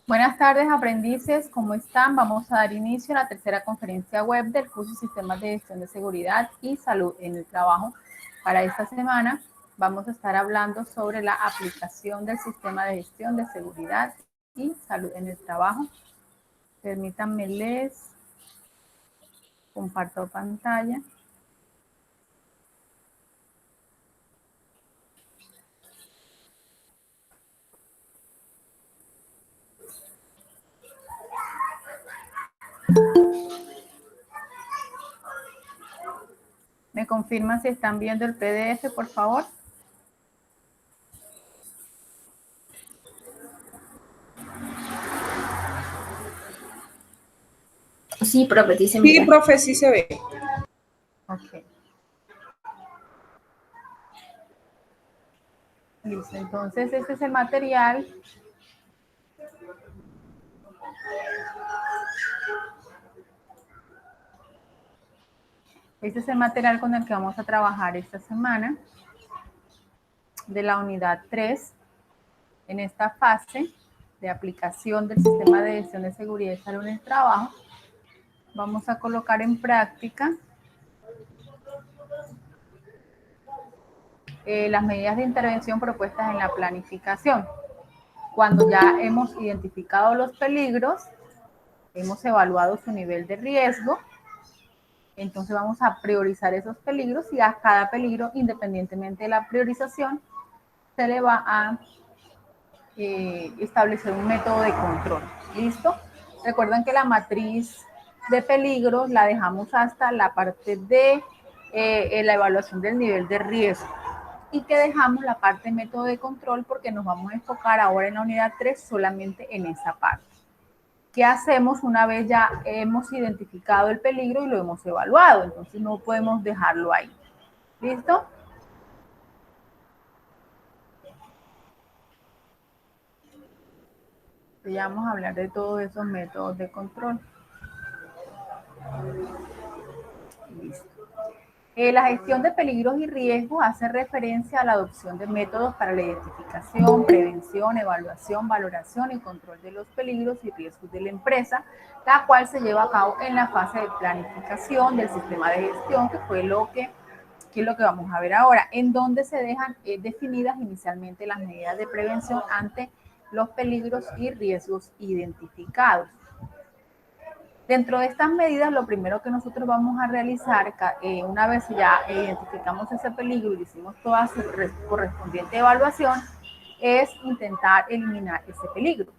Buenas tardes, aprendices, ¿cómo están? Vamos a dar inicio a la tercera conferencia web del curso Sistemas de Gestión de Seguridad y Salud en el Trabajo. Para esta semana vamos a estar hablando sobre la aplicación del Sistema de Gestión de Seguridad y Salud en el Trabajo. Permítanme les comparto pantalla. ¿Me confirman si están viendo el PDF, por favor? Sí, profe, sí se mira. Sí, profe, sí se ve. Ok. Listo, entonces este es el material. Este es el material con el que vamos a trabajar esta semana de la unidad 3 en esta fase de aplicación del sistema de gestión de seguridad y salud en el trabajo. Vamos a colocar en práctica las medidas de intervención propuestas en la planificación. Cuando ya hemos identificado los peligros, hemos evaluado su nivel de riesgo, entonces vamos a priorizar esos peligros y a cada peligro, independientemente de la priorización, se le va a establecer un método de control. ¿Listo? Recuerden que la matriz de peligros la dejamos hasta la parte de la evaluación del nivel de riesgo y que dejamos la parte de método de control porque nos vamos a enfocar ahora en la unidad 3 solamente en esa parte. ¿Qué hacemos una vez ya hemos identificado el peligro y lo hemos evaluado? Entonces no podemos dejarlo ahí. ¿Listo? Ya vamos a hablar de todos esos métodos de control. Listo. La gestión de peligros y riesgos hace referencia a la adopción de métodos para la identificación, prevención, evaluación, valoración y control de los peligros y riesgos de la empresa, la cual se lleva a cabo en la fase de planificación del sistema de gestión, que fue lo que es lo que vamos a ver ahora, en donde se dejan definidas inicialmente las medidas de prevención ante los peligros y riesgos identificados. Dentro de estas medidas, lo primero que nosotros vamos a realizar, una vez ya identificamos ese peligro y hicimos toda su correspondiente evaluación, es intentar eliminar ese peligro.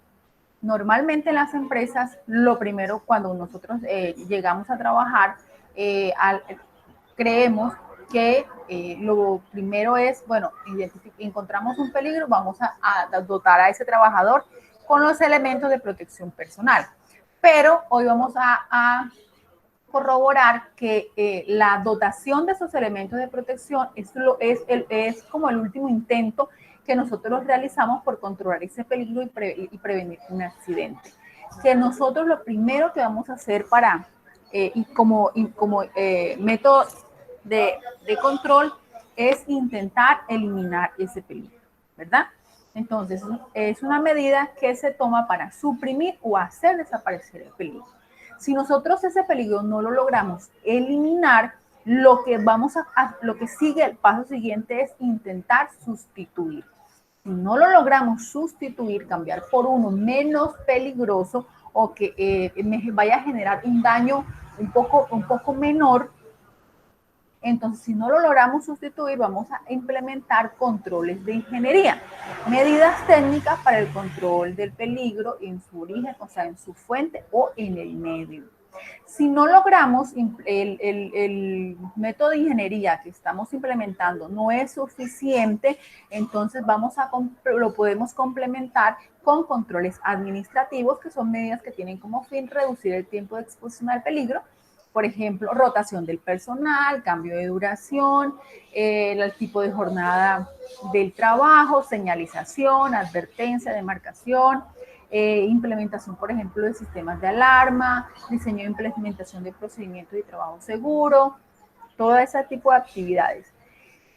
Normalmente en las empresas, lo primero cuando nosotros llegamos a trabajar, creemos que lo primero es, bueno, encontramos un peligro, vamos a dotar a ese trabajador con los elementos de protección personal. Pero hoy vamos a corroborar que la dotación de esos elementos de protección es como el último intento que nosotros realizamos por controlar ese peligro y prevenir un accidente. Que nosotros lo primero que vamos a hacer para, como método de control, es intentar eliminar ese peligro, ¿verdad? Entonces, es una medida que se toma para suprimir o hacer desaparecer el peligro. Si nosotros ese peligro no lo logramos eliminar, lo que sigue, el paso siguiente es intentar sustituir. Si no lo logramos sustituir, cambiar por uno menos peligroso o que me vaya a generar un daño un poco menor, entonces, si no lo logramos sustituir, vamos a implementar controles de ingeniería, medidas técnicas para el control del peligro en su origen, o sea, en su fuente o en el medio. Si no logramos el método de ingeniería que estamos implementando no es suficiente, entonces lo podemos complementar con controles administrativos, que son medidas que tienen como fin reducir el tiempo de exposición al peligro. Por ejemplo, rotación del personal, cambio de duración, el tipo de jornada del trabajo, señalización, advertencia, demarcación, implementación, por ejemplo, de sistemas de alarma, diseño e implementación de procedimientos de trabajo seguro, todo ese tipo de actividades.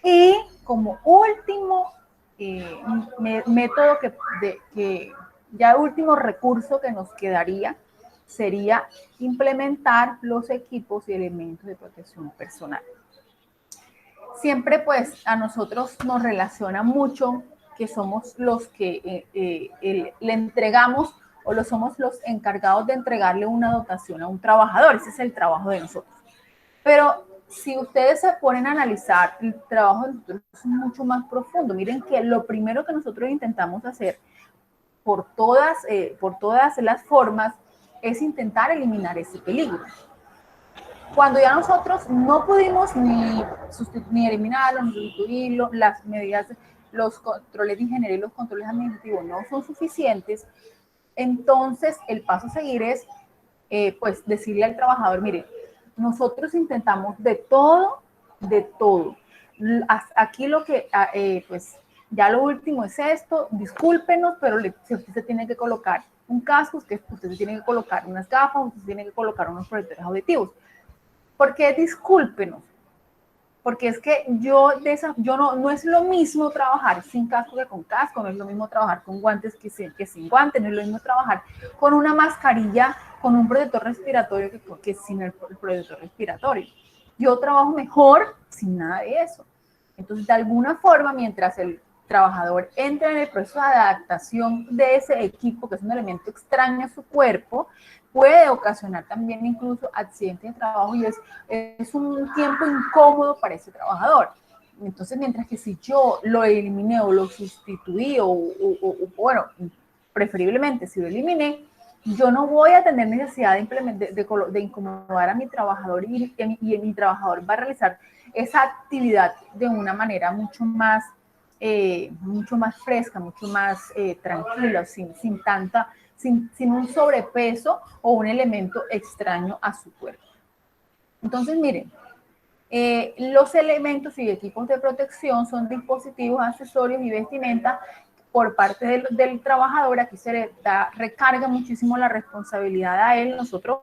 Y como último método que Ya el último recurso que nos quedaría sería implementar los equipos y elementos de protección personal. Siempre pues a nosotros nos relaciona mucho que somos los que le entregamos o somos los encargados de entregarle una dotación a un trabajador. Ese es el trabajo de nosotros. Pero si ustedes se ponen a analizar, el trabajo de nosotros es mucho más profundo. Miren que lo primero que nosotros intentamos hacer por todas las formas es intentar eliminar ese peligro. Cuando ya nosotros no pudimos ni eliminarlo, ni sustituirlo, las medidas, los controles de ingeniería y los controles administrativos no son suficientes, entonces el paso a seguir es pues decirle al trabajador, mire, nosotros intentamos de todo. Aquí lo que, pues ya lo último es esto, discúlpenos, pero si usted se tiene que colocar un casco, usted se tiene que colocar unas gafas, usted tiene que colocar unos protectores auditivos. ¿Por qué discúlpenos? Porque es que no es lo mismo trabajar sin casco que con casco, no es lo mismo trabajar con guantes que sin guantes, no es lo mismo trabajar con una mascarilla, con un protector respiratorio que sin el protector respiratorio. Yo trabajo mejor sin nada de eso. Entonces, de alguna forma, mientras el trabajador entra en el proceso de adaptación de ese equipo, que es un elemento extraño a su cuerpo, puede ocasionar también incluso accidentes de trabajo y es un tiempo incómodo para ese trabajador. Entonces, mientras que si yo lo eliminé o lo sustituí bueno, preferiblemente si lo eliminé, yo no voy a tener necesidad de incomodar a mi trabajador y mi trabajador va a realizar esa actividad de una manera mucho más fresca, mucho más tranquila, sin un sobrepeso o un elemento extraño a su cuerpo. Entonces, miren, los elementos y equipos de protección son dispositivos, accesorios y vestimenta por parte del trabajador. Aquí se le recarga muchísimo la responsabilidad a él. Nosotros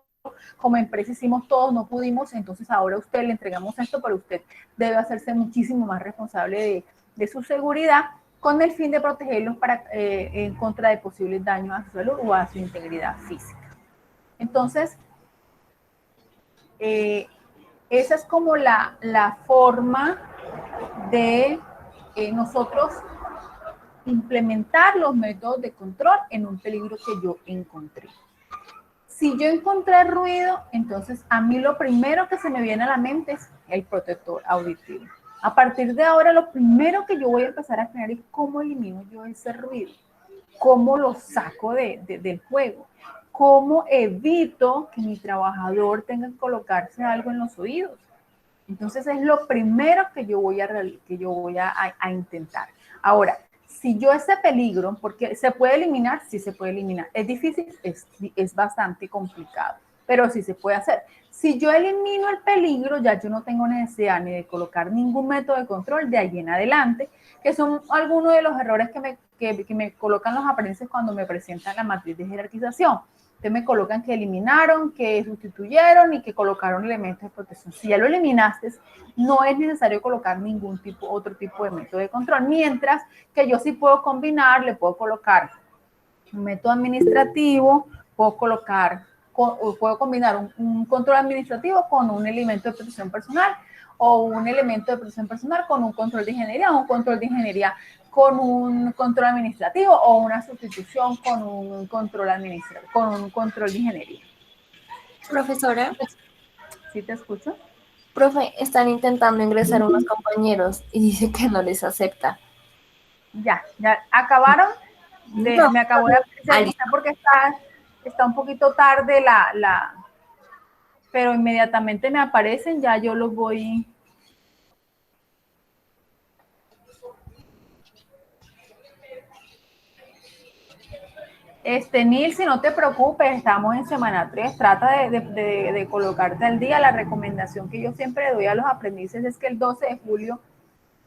como empresa hicimos todos, no pudimos, entonces ahora a usted le entregamos esto, pero usted debe hacerse muchísimo más responsable de su seguridad con el fin de protegerlos en contra de posibles daños a su salud o a su integridad física. Entonces, esa es como la forma de nosotros implementar los métodos de control en un peligro que yo encontré. Si yo encontré ruido, entonces a mí lo primero que se me viene a la mente es el protector auditivo. A partir de ahora, lo primero que yo voy a empezar a crear es cómo elimino yo ese ruido, cómo lo saco del juego, cómo evito que mi trabajador tenga que colocarse algo en los oídos. Entonces es lo primero que yo voy a intentar. Ahora, si yo ese peligro, porque se puede eliminar, sí se puede eliminar. Es difícil, es bastante complicado, pero sí se puede hacer. Si yo elimino el peligro, ya yo no tengo necesidad ni de colocar ningún método de control de ahí en adelante, que son algunos de los errores que me colocan los aprendices cuando me presentan la matriz de jerarquización. Entonces me colocan que eliminaron, que sustituyeron y que colocaron elementos de protección. Si ya lo eliminaste, no es necesario colocar otro tipo de método de control. Mientras que yo sí puedo combinar, le puedo colocar un método administrativo, puedo combinar un control administrativo con un elemento de protección personal o un elemento de protección personal con un control de ingeniería o un control de ingeniería con un control administrativo o una sustitución con un control administrativo, con un control de ingeniería. Profesora. ¿Sí te escucho? Profe, están intentando ingresar unos compañeros y dice que no les acepta. Ya acabaron. Me acabo de actualizar porque está un poquito tarde pero inmediatamente me aparecen, ya yo los voy. Nilsi, no te preocupes, estamos en semana 3, trata de colocarte al día. La recomendación que yo siempre doy a los aprendices es que el 12 de julio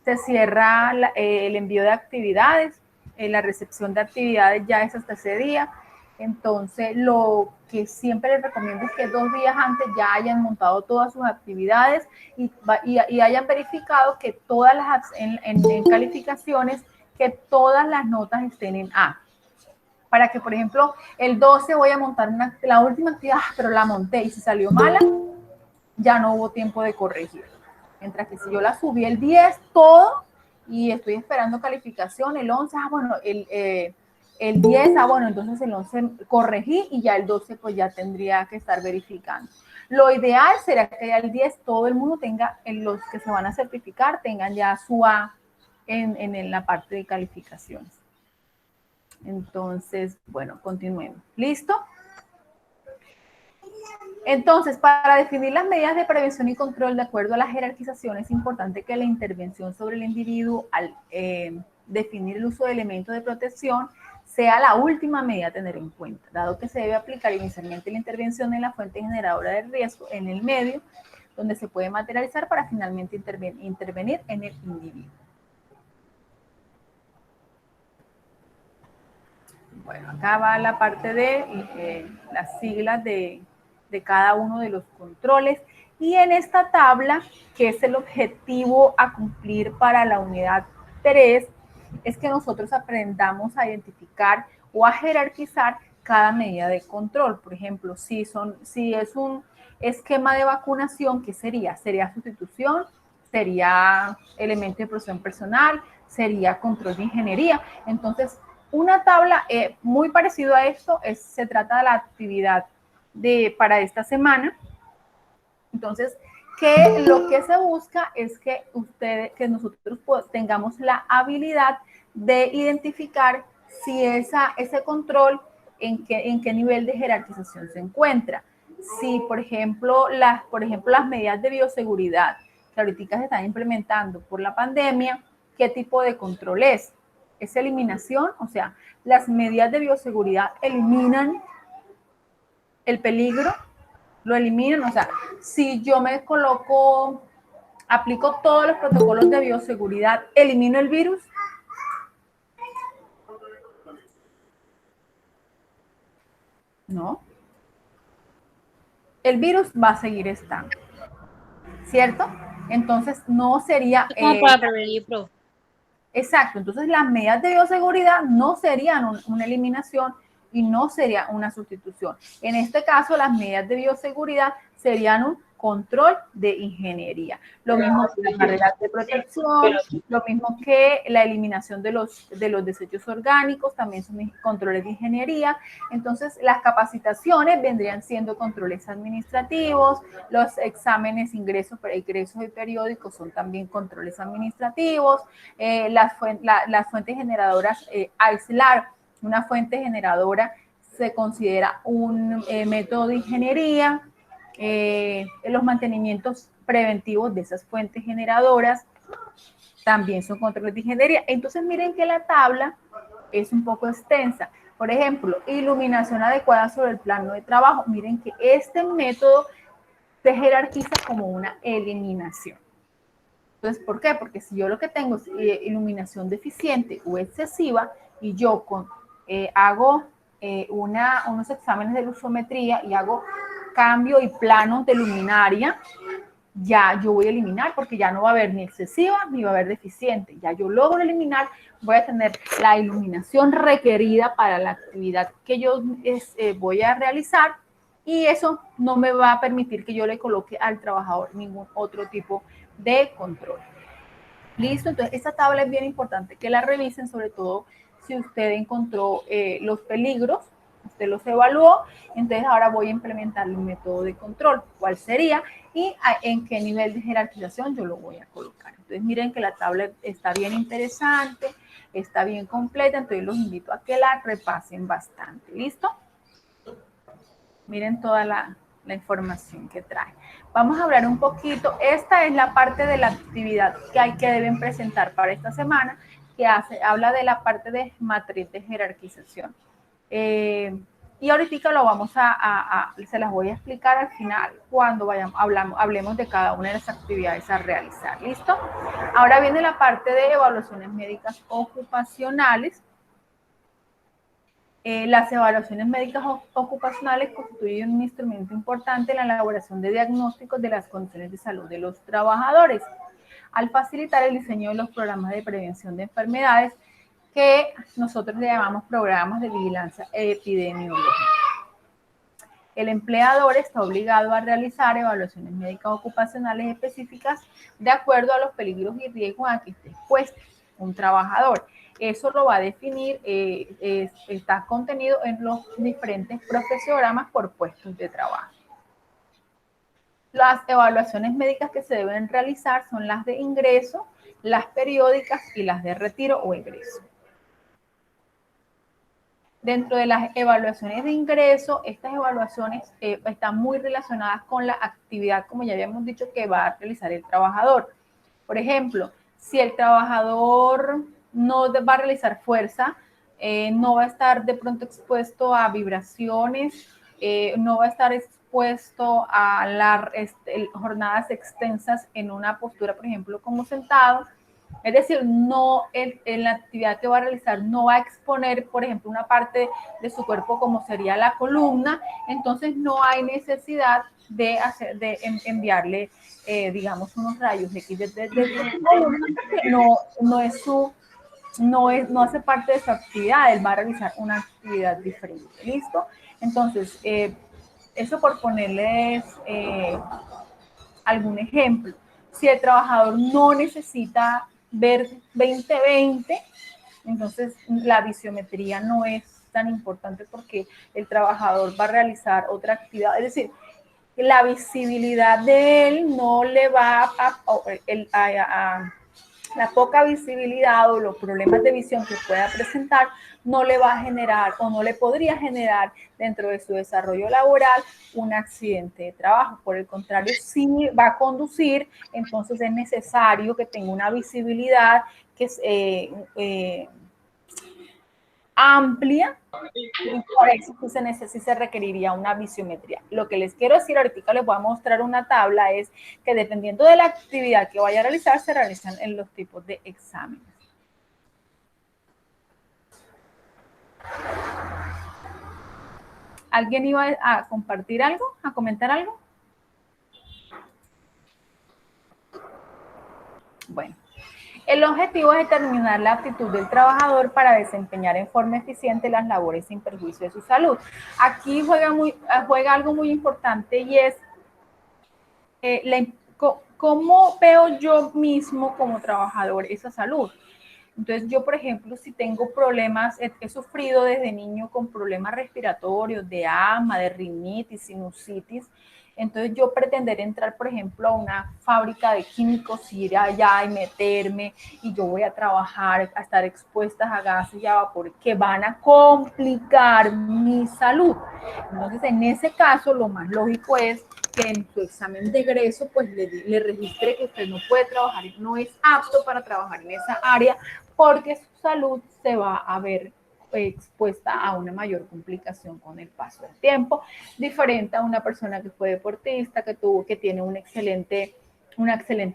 se cierra el envío de actividades, la recepción de actividades ya es hasta ese día. Entonces, lo que siempre les recomiendo es que 2 días antes ya hayan montado todas sus actividades y hayan verificado que todas en calificaciones, que todas las notas estén en A. para que, por ejemplo, el 12 voy a montar la última actividad, pero la monté y si salió mala, ya no hubo tiempo de corregir. Mientras que si yo la subí el 10, todo, y estoy esperando calificación, el 11, bueno, el 10, bueno, entonces el 11 corregí y ya el 12 pues ya tendría que estar verificando. Lo ideal será que ya el 10 todo el mundo tenga, los que se van a certificar, tengan ya su A en la parte de calificaciones. Entonces, bueno, continuemos. ¿Listo? Entonces, para definir las medidas de prevención y control de acuerdo a la jerarquización, es importante que la intervención sobre el individuo al definir el uso de elementos de protección sea la última medida a tener en cuenta, dado que se debe aplicar inicialmente la intervención en la fuente generadora de riesgo en el medio, donde se puede materializar para finalmente intervenir en el individuo. Bueno, acá va la parte de las siglas de cada uno de los controles. Y en esta tabla, que es el objetivo a cumplir para la unidad 3, es que nosotros aprendamos a identificar o a jerarquizar cada medida de control. Por ejemplo, si es un esquema de vacunación, ¿qué sería? Sería sustitución, sería elemento de protección personal, sería control de ingeniería. Entonces, una tabla muy parecido a esto se trata de la actividad para esta semana. Entonces, lo que se busca es que nosotros tengamos la habilidad de identificar si ese control en qué nivel de jerarquización se encuentra. Si, por ejemplo, las medidas de bioseguridad que ahorita se están implementando por la pandemia, ¿qué tipo de control es? ¿Es eliminación? O sea, las medidas de bioseguridad eliminan el peligro, lo eliminan. O sea, si yo aplico todos los protocolos de bioseguridad, ¿elimino el virus? No. El virus va a seguir estando, ¿cierto? Entonces, no sería... Exacto, entonces las medidas de bioseguridad no serían una eliminación y no sería una sustitución. En este caso, las medidas de bioseguridad serían un control de ingeniería. Lo mismo que las barreras de protección, lo mismo que la eliminación de los desechos orgánicos, también son controles de ingeniería. Entonces, las capacitaciones vendrían siendo controles administrativos, los exámenes ingresos y periódicos son también controles administrativos, las fuentes generadoras, aislar una fuente generadora se considera un método de ingeniería, los mantenimientos preventivos de esas fuentes generadoras también son controles de ingeniería. Entonces miren que la tabla es un poco extensa. Por ejemplo, iluminación adecuada sobre el plano de trabajo. Miren que este método se jerarquiza como una eliminación. Entonces, ¿por qué? Porque si yo lo que tengo es iluminación deficiente o excesiva y yo hago unos exámenes de luzometría y hago cambio y plano de luminaria, ya yo voy a eliminar porque ya no va a haber ni excesiva ni va a haber deficiente. Ya yo logro eliminar, voy a tener la iluminación requerida para la actividad que yo voy a realizar y eso no me va a permitir que yo le coloque al trabajador ningún otro tipo de control. Listo, entonces esta tabla es bien importante que la revisen, sobre todo si usted encontró los peligros, usted los evaluó, entonces ahora voy a implementar un método de control, cuál sería y en qué nivel de jerarquización yo lo voy a colocar. Entonces miren que la tabla está bien interesante, está bien completa, entonces los invito a que la repasen bastante. ¿Listo? Miren toda la información que trae. Vamos a hablar un poquito, esta es la parte de la actividad que deben presentar para esta semana, que habla de la parte de matriz de jerarquización. Y ahorita lo se las voy a explicar al final cuando hablemos de cada una de las actividades a realizar. ¿Listo? Ahora viene la parte de evaluaciones médicas ocupacionales. Las evaluaciones médicas ocupacionales constituyen un instrumento importante en la elaboración de diagnósticos de las condiciones de salud de los trabajadores, al facilitar el diseño de los programas de prevención de enfermedades que nosotros le llamamos programas de vigilancia epidemiológica. El empleador está obligado a realizar evaluaciones médicas ocupacionales específicas de acuerdo a los peligros y riesgos a que esté expuesto un trabajador. Eso lo va a definir, está contenido en los diferentes profesionogramas por puestos de trabajo. Las evaluaciones médicas que se deben realizar son las de ingreso, las periódicas y las de retiro o egreso. Dentro de las evaluaciones de ingreso, estas evaluaciones están muy relacionadas con la actividad, como ya habíamos dicho, que va a realizar el trabajador. Por ejemplo, si el trabajador no va a realizar fuerza, no va a estar de pronto expuesto a vibraciones, no va a estar expuesto a jornadas extensas en una postura, por ejemplo, como sentado. Es decir, no en la actividad que va a realizar no va a exponer, por ejemplo, una parte de su cuerpo como sería la columna, entonces no hay necesidad de enviarle, digamos, unos rayos X desde su columna, porque no hace parte de su actividad, él va a realizar una actividad diferente. ¿Listo? Entonces, eso por ponerles algún ejemplo. Si el trabajador no necesita ver 20/20, entonces la visiometría no es tan importante porque el trabajador va a realizar otra actividad. Es decir, la visibilidad de él no le va la poca visibilidad o los problemas de visión que pueda presentar no le va a generar o no le podría generar dentro de su desarrollo laboral un accidente de trabajo. Por el contrario, sí va a conducir, entonces es necesario que tenga una visibilidad que es amplia, y por eso sí se requeriría una visiometría. Lo que les quiero decir ahorita, les voy a mostrar una tabla, es que dependiendo de la actividad que vaya a realizar, se realizan en los tipos de exámenes. ¿Alguien iba a compartir algo, a comentar algo? Bueno. El objetivo es determinar la aptitud del trabajador para desempeñar en forma eficiente las labores sin perjuicio de su salud. Aquí juega algo muy importante y es cómo veo yo mismo como trabajador esa salud. Entonces yo, por ejemplo, si tengo problemas, he sufrido desde niño con problemas respiratorios, de asma, de rinitis, sinusitis, entonces yo pretender entrar, por ejemplo, a una fábrica de químicos, ir allá y meterme, y yo voy a trabajar, a estar expuesta a gases y a vapor que van a complicar mi salud. Entonces, en ese caso, lo más lógico es que en su examen de egreso, pues le registre que usted no puede trabajar, no es apto para trabajar en esa área, porque su salud se va a ver expuesta a una mayor complicación con el paso del tiempo, diferente a una persona que fue deportista, que tiene una excelente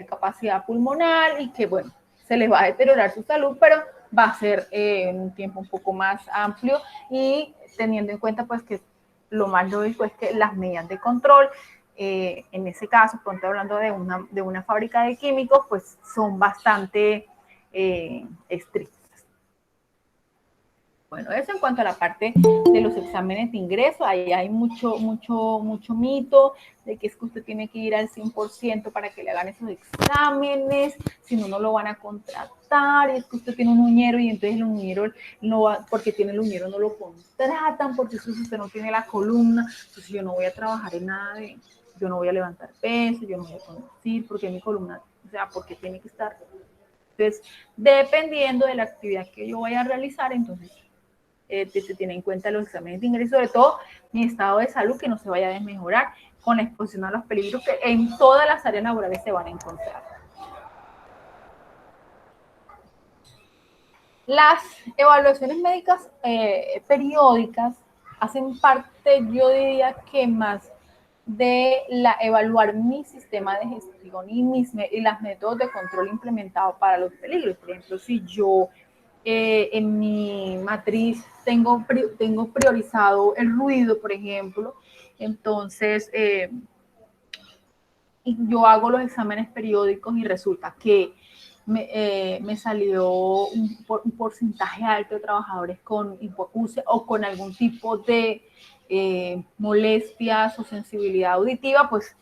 capacidad pulmonar y que, bueno, se le va a deteriorar su salud, pero va a ser en un tiempo un poco más amplio y teniendo en cuenta pues que lo más lógico es que las medidas de control, en ese caso, pronto hablando de una fábrica de químicos, pues son bastante estrictas. Bueno, eso en cuanto a la parte de los exámenes de ingreso, ahí hay mucho mito de que es que usted tiene que ir al 100% para que le hagan esos exámenes, si no, no lo van a contratar, y es que usted tiene un uñero y entonces el uñero no va, porque tiene el uñero no lo contratan, porque si usted no tiene la columna, entonces yo no voy a trabajar en nada yo no voy a levantar peso, yo no voy a conducir, porque mi columna, o sea, porque tiene que estar. Entonces, dependiendo de la actividad que yo vaya a realizar, entonces se tiene en cuenta los exámenes de ingreso, sobre todo mi estado de salud, que no se vaya a desmejorar con la exposición a los peligros que en todas las áreas laborales se van a encontrar. Las evaluaciones médicas periódicas hacen parte, yo diría que más de evaluar mi sistema de gestión y las métodos de control implementados para los peligros. Por ejemplo, si yo en mi matriz tengo priorizado el ruido, por ejemplo, entonces yo hago los exámenes periódicos y resulta que me salió un porcentaje alto de trabajadores con hipoacusia o con algún tipo de molestias o sensibilidad auditiva, pues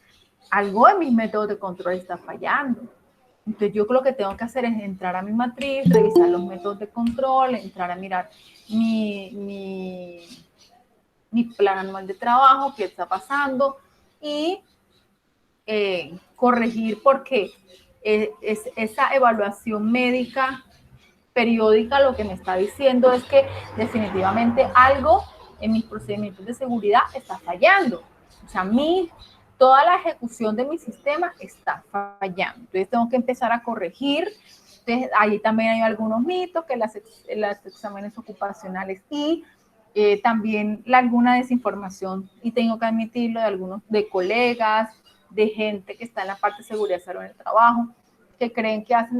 algo en mis métodos de control está fallando. Entonces yo lo que tengo que hacer es entrar a mi matriz, revisar los métodos de control, entrar a mirar mi plan anual de trabajo, qué está pasando y corregir, porque es esa evaluación médica periódica lo que me está diciendo es que definitivamente algo en mis procedimientos de seguridad está fallando. O sea, toda la ejecución de mi sistema está fallando. Entonces tengo que empezar a corregir. Entonces, ahí también hay algunos mitos que los exámenes ocupacionales y también alguna desinformación, y tengo que admitirlo, de algunos de colegas, de gente que está en la parte de seguridad y salud en el trabajo, que creen que hacen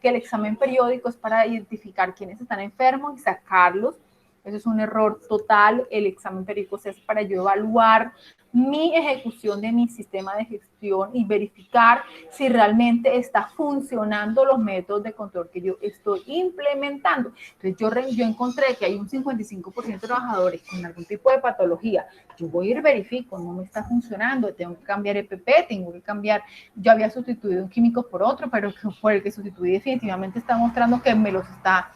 que el examen periódico es para identificar quiénes están enfermos y sacarlos. Eso es un error total. El examen periódico es para yo evaluar mi ejecución de mi sistema de gestión y verificar si realmente está funcionando los métodos de control que yo estoy implementando. Entonces yo encontré que hay un 55% de trabajadores con algún tipo de patología. Yo voy a ir verifico, no me está funcionando, tengo que cambiar EPP, tengo que cambiar, yo había sustituido un químico por otro, pero por el que sustituí definitivamente está mostrando que me los está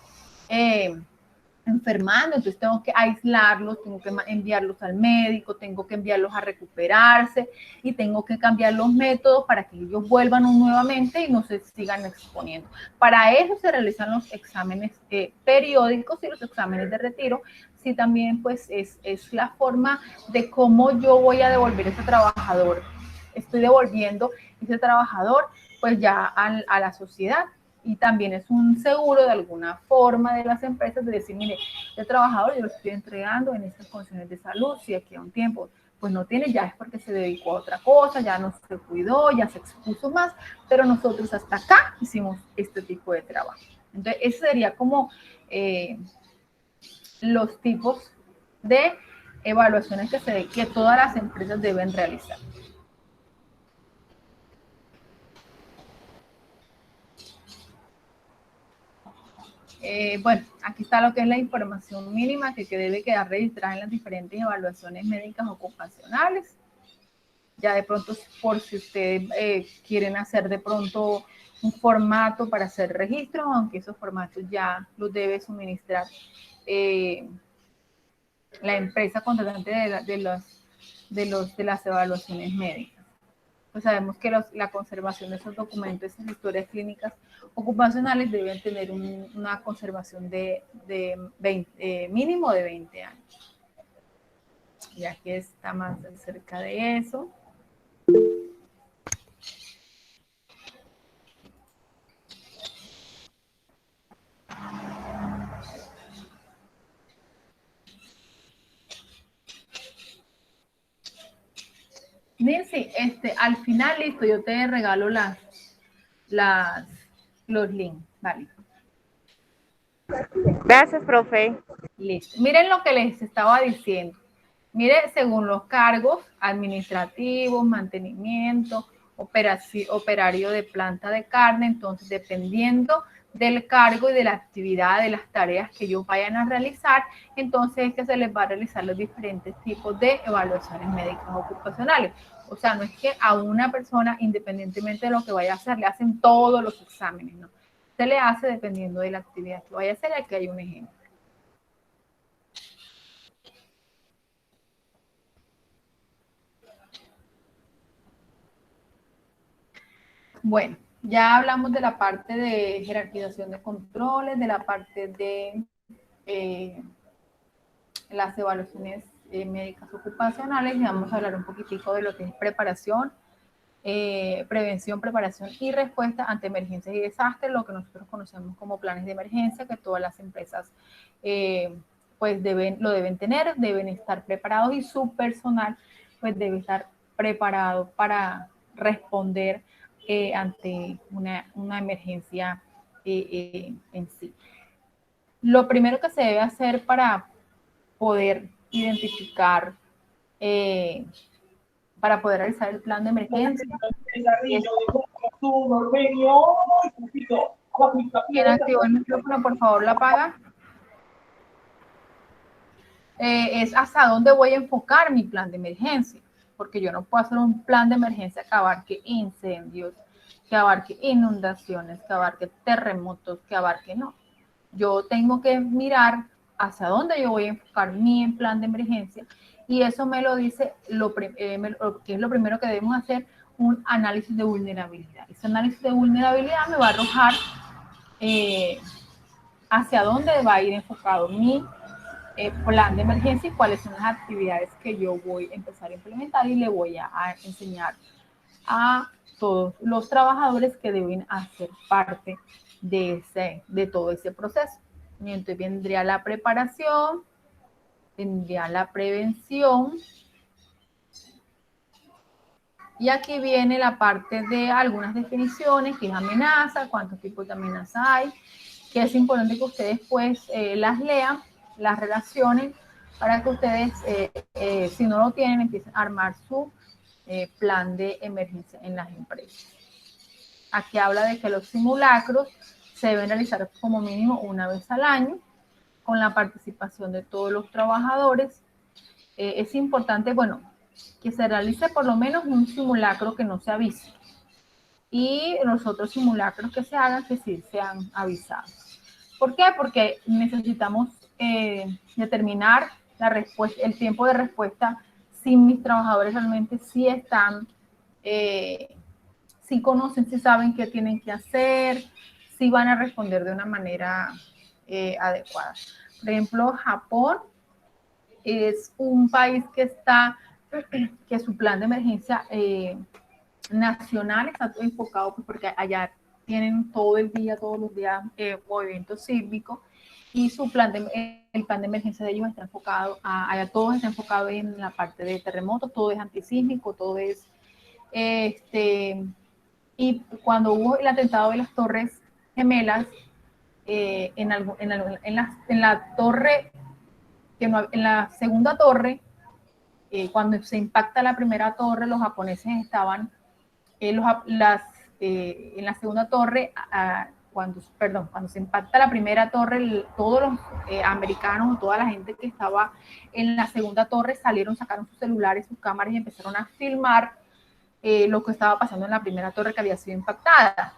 enfermando, entonces tengo que aislarlos, tengo que enviarlos al médico, tengo que enviarlos a recuperarse y tengo que cambiar los métodos para que ellos vuelvan nuevamente y no se sigan exponiendo. Para eso se realizan los exámenes periódicos y los exámenes de retiro. Sí, también pues es la forma de cómo yo voy a devolver a ese trabajador. Estoy devolviendo ese trabajador pues ya a la sociedad. Y también es un seguro de alguna forma de las empresas de decir, mire, el trabajador yo lo estoy entregando en estas condiciones de salud, si aquí a un tiempo pues no tiene, ya es porque se dedicó a otra cosa, ya no se cuidó, ya se expuso más, pero nosotros hasta acá hicimos este tipo de trabajo. Entonces, eso sería como los tipos de evaluaciones que todas las empresas deben realizar. Bueno, aquí está lo que es la información mínima que debe quedar registrada en las diferentes evaluaciones médicas ocupacionales. Ya de pronto, por si ustedes quieren hacer de pronto un formato para hacer registros, aunque esos formatos ya los debe suministrar la empresa contratante de las evaluaciones médicas. Pues sabemos que la conservación de esos documentos, esas historias clínicas ocupacionales deben tener una conservación de 20, mínimo de 20 años. Y aquí está más cerca de eso. Nancy, al final, listo, yo te regalo los links, vale. Gracias, profe. Listo. Miren lo que les estaba diciendo. Mire, según los cargos administrativos, mantenimiento, operario de planta de carne, entonces dependiendo del cargo y de la actividad, de las tareas que ellos vayan a realizar, entonces es que se les va a realizar los diferentes tipos de evaluaciones médicas ocupacionales. O sea, no es que a una persona, independientemente de lo que vaya a hacer, le hacen todos los exámenes, ¿no? Se le hace dependiendo de la actividad que vaya a hacer. Aquí hay un ejemplo. Bueno, ya hablamos de la parte de jerarquización de controles, de la parte de las evaluaciones médicas ocupacionales, y vamos a hablar un poquitico de lo que es preparación, prevención, preparación y respuesta ante emergencias y desastres, lo que nosotros conocemos como planes de emergencia, que todas las empresas pues lo deben tener, deben estar preparados y su personal pues debe estar preparado para responder ante una emergencia en sí. Lo primero que se debe hacer para poder identificar, para poder realizar el plan de emergencia, ¿Quién activó el micrófono? Por favor, la apaga. Es hasta dónde voy a enfocar mi plan de emergencia, porque yo no puedo hacer un plan de emergencia que abarque incendios, que abarque inundaciones, que abarque terremotos, que abarque no. Yo tengo que mirar hacia dónde yo voy a enfocar mi plan de emergencia y eso me lo dice, que es lo primero que debemos hacer, un análisis de vulnerabilidad. Ese análisis de vulnerabilidad me va a arrojar hacia dónde va a ir enfocado mi plan de emergencia y cuáles son las actividades que yo voy a empezar a implementar y le voy a enseñar a todos los trabajadores que deben hacer parte de todo ese proceso. Y entonces vendría la preparación, vendría la prevención, y aquí viene la parte de algunas definiciones, que es amenaza, cuántos tipos de amenaza hay, que es importante que ustedes pues las lean, las relacionen, para que ustedes, si no lo tienen, empiecen a armar su plan de emergencia en las empresas. Aquí habla de que los simulacros se deben realizar como mínimo una vez al año, con la participación de todos los trabajadores. Es importante, bueno, que se realice por lo menos un simulacro que no se avise. Y los otros simulacros que se hagan, que sí sean avisados. ¿Por qué? Porque necesitamos determinar la respuesta, el tiempo de respuesta, si mis trabajadores realmente sí están, sí conocen, sí saben qué tienen que hacer, sí van a responder de una manera adecuada. Por ejemplo, Japón es un país que está, que su plan de emergencia nacional está enfocado, pues, porque allá tienen todo el día, todos los días, eventos cívicos, y su el plan de emergencia de ellos está enfocado, allá todo está enfocado en la parte de terremotos, todo es antisísmico, todo es, y cuando hubo el atentado de las Torres Gemelas, en la torre, en la segunda torre, cuando se impacta la primera torre, los japoneses estaban en la segunda torre, cuando se impacta la primera torre, todos los americanos, toda la gente que estaba en la segunda torre salieron, sacaron sus celulares, sus cámaras y empezaron a filmar lo que estaba pasando en la primera torre que había sido impactada.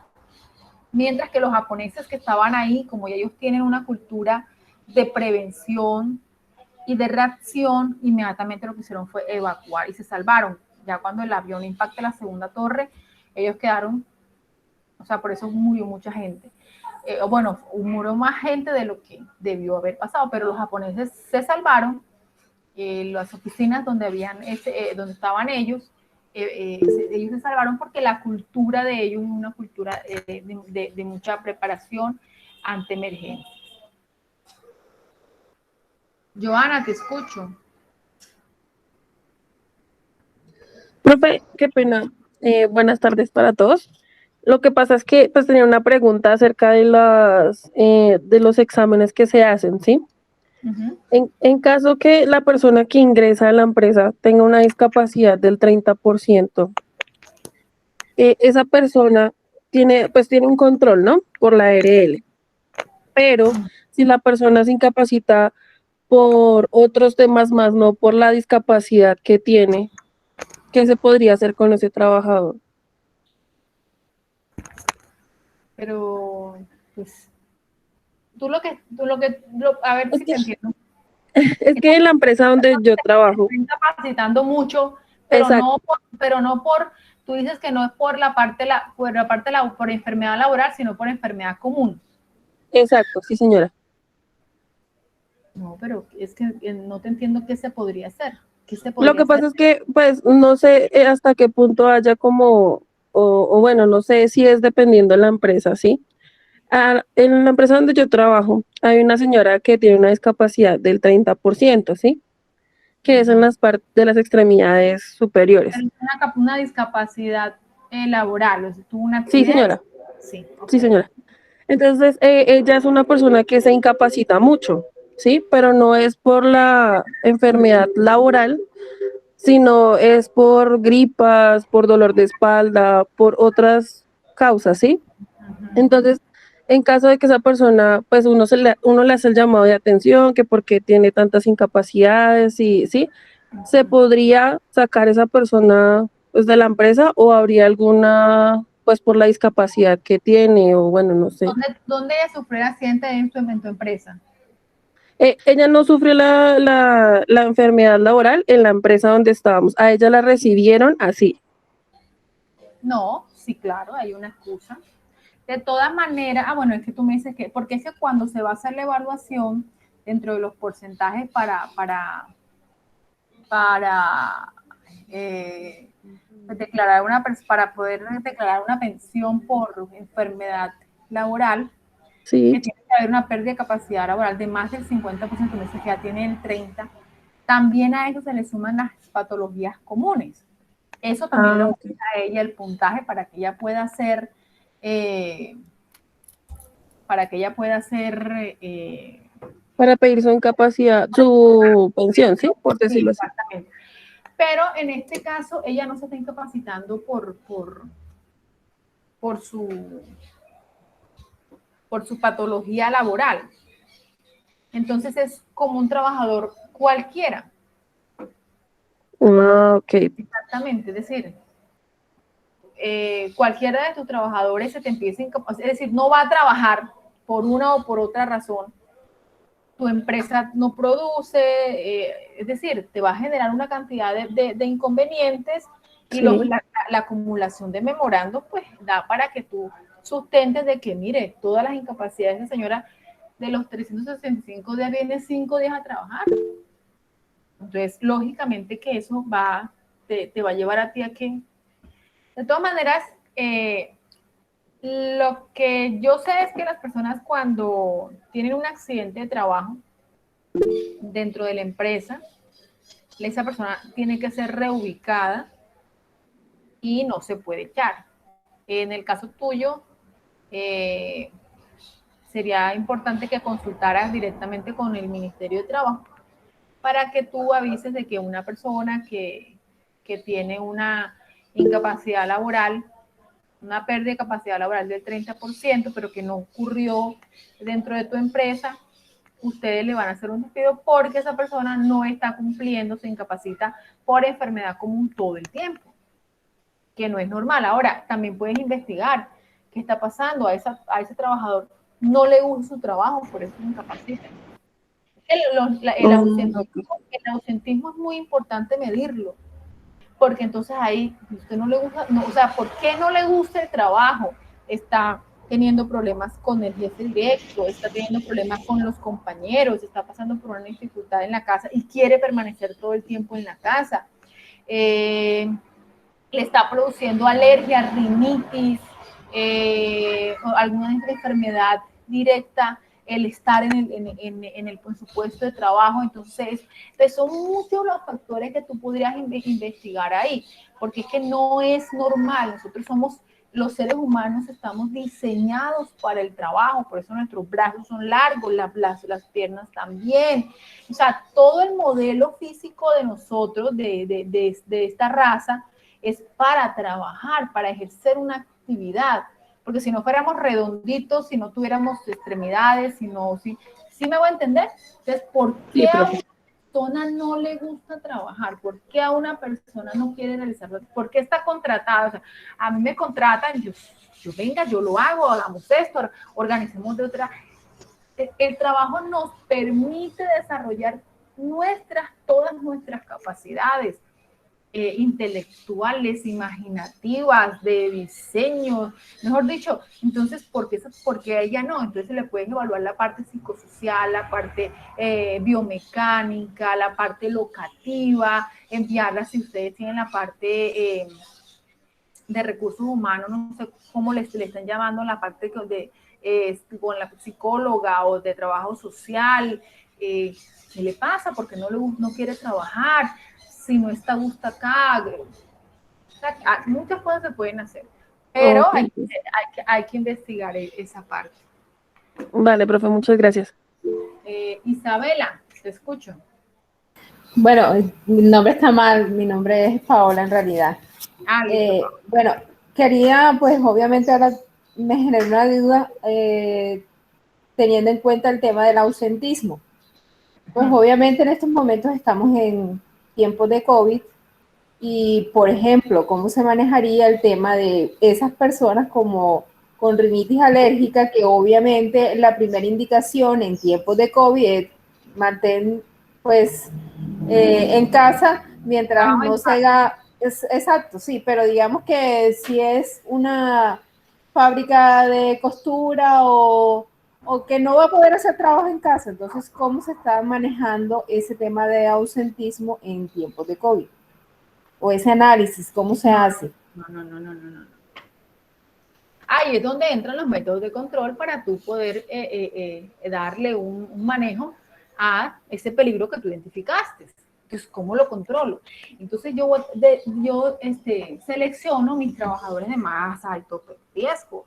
Mientras que los japoneses que estaban ahí, como ellos tienen una cultura de prevención y de reacción, inmediatamente lo que hicieron fue evacuar y se salvaron. Ya cuando el avión impacta la segunda torre, ellos quedaron, o sea, por eso murió mucha gente. Bueno, murió más gente de lo que debió haber pasado, pero los japoneses se salvaron. Las oficinas donde donde estaban ellos se salvaron porque la cultura de ellos es una cultura de mucha preparación ante emergencias. Joana, te escucho. Profe, qué pena. Buenas tardes para todos. Lo que pasa es que pues tenía una pregunta acerca de los exámenes que se hacen, ¿sí? Uh-huh. En caso que la persona que ingresa a la empresa tenga una discapacidad del 30%, esa persona tiene un control, ¿no? Por la ARL. Pero si la persona se incapacita por otros temas más, no por la discapacidad que tiene, ¿qué se podría hacer con ese trabajador? Pero, pues, a ver si te entiendo. Es que en la empresa donde yo trabajo. Están capacitando mucho, pero no por, tú dices que no es por la parte por enfermedad laboral, sino por enfermedad común. Exacto, sí, señora. No, pero es que no te entiendo qué se podría hacer. Lo que pasa es que, pues, no sé hasta qué punto haya o bueno, no sé si es dependiendo de la empresa, ¿sí? En la empresa donde yo trabajo, hay una señora que tiene una discapacidad del 30%, ¿sí? Que es en las partes de las extremidades superiores. Una discapacidad laboral, o sea, tuvo una accidente. Sí, señora. Sí, okay. Sí, señora. Entonces, ella es una persona que se incapacita mucho, ¿sí? Pero no es por la enfermedad laboral, sino es por gripas, por dolor de espalda, por otras causas, ¿sí? Entonces, en caso de que esa persona, pues uno le hace el llamado de atención, que porque tiene tantas incapacidades y sí, ¿se podría sacar esa persona pues de la empresa o habría alguna, pues por la discapacidad que tiene o bueno, no sé? ¿Dónde ella sufrió el accidente en tu empresa? Ella no sufrió la enfermedad laboral en la empresa donde estábamos. A ella la recibieron así. No, sí, claro, hay una excusa. De todas maneras, bueno, es que tú me dices que, porque es que cuando se va a hacer la evaluación, dentro de los porcentajes para declarar para poder declarar una pensión por enfermedad laboral, que Sí. tiene que haber una pérdida de capacidad laboral de más del 50%, me dice que ya tiene el 30%, también a eso se le suman las patologías comunes. Eso también lo Ok. da a ella el puntaje para que ella pueda hacer, Para pedir su incapacidad, su pensión, ¿sí? Por sí, decirlo así. exactamente. Pero en este caso, ella no se está incapacitando por su, por su patología laboral. Entonces es como un trabajador cualquiera. Ah, ok. Exactamente, es decir, cualquiera de tus trabajadores se te empieza a incapacitar, es decir, no va a trabajar por una o por otra razón, tu empresa no produce, es decir, te va a generar una cantidad de inconvenientes y Sí. la acumulación de memorandos pues da para que tú sustentes de que, mire, todas las incapacidades de esa señora de los 365 días viene 5 días a trabajar. Entonces, lógicamente que eso te va a llevar a ti a que, de todas maneras, lo que yo sé es que las personas cuando tienen un accidente de trabajo dentro de la empresa, esa persona tiene que ser reubicada y no se puede echar. En el caso tuyo, sería importante que consultaras directamente con el Ministerio de Trabajo para que tú avises de que una persona que tiene una incapacidad laboral, una pérdida de capacidad laboral del 30%, pero que no ocurrió dentro de tu empresa, ustedes le van a hacer un despido porque esa persona no está cumpliendo, se incapacita por enfermedad común todo el tiempo, que no es normal. Ahora, también puedes investigar qué está pasando a ese trabajador. No le gusta su trabajo, por eso se incapacita. Ok. El ausentismo es muy importante medirlo, porque entonces ahí usted no le gusta, no, o sea, ¿por qué no le gusta el trabajo? Está teniendo problemas con el jefe directo, está teniendo problemas con los compañeros, está pasando por una dificultad en la casa y quiere permanecer todo el tiempo en la casa. Le está produciendo alergia, rinitis, alguna enfermedad directa, el estar en su puesto de trabajo. Entonces, son muchos los factores que tú podrías investigar ahí, porque es que no es normal. Nosotros somos, los seres humanos estamos diseñados para el trabajo, por eso nuestros brazos son largos, las piernas también. O sea, todo el modelo físico de nosotros, de esta raza, es para trabajar, para ejercer una actividad, porque si no fuéramos redonditos, si no tuviéramos extremidades, si me voy a entender. Entonces, ¿por Sí, qué a profe. una persona no le gusta trabajar? ¿Por qué a una persona no quiere realizarlo? ¿Por qué está contratada? O sea, a mí me contratan, yo venga, yo lo hago, hagamos esto, organicemos de otra. El trabajo nos permite desarrollar todas nuestras capacidades intelectuales, imaginativas, de diseño, mejor dicho. Entonces, ¿por qué a ella no? Entonces se le pueden evaluar la parte psicosocial, la parte biomecánica, la parte locativa, enviarla si ustedes tienen la parte de recursos humanos, no sé cómo le están llamando, la parte con la psicóloga o de trabajo social. ¿Qué le pasa? Porque no quiere trabajar, si no está a gusto acá. O sea, muchas cosas se pueden hacer, pero Ok. hay que investigar esa parte. Vale, profe, muchas gracias. Isabela, te escucho. Bueno, mi nombre está mal, mi nombre es Paola en realidad. Listo. Bueno, quería pues obviamente ahora me generó una duda teniendo en cuenta el tema del ausentismo. Pues obviamente en estos momentos estamos en tiempos de COVID y, por ejemplo, ¿cómo se manejaría el tema de esas personas como con rinitis alérgica, que obviamente la primera indicación en tiempos de COVID es mantén pues en casa mientras Trabajo en no se casa. haga, exacto, sí, pero digamos que si es una fábrica de costura o que no va a poder hacer trabajo en casa, entonces, ¿cómo se está manejando ese tema de ausentismo en tiempos de COVID? O ese análisis, ¿cómo se hace? No. Ahí es donde entran los métodos de control para tú poder darle un manejo a ese peligro que tú identificaste. Entonces, ¿cómo lo controlo? Entonces, yo selecciono mis trabajadores de más alto riesgo.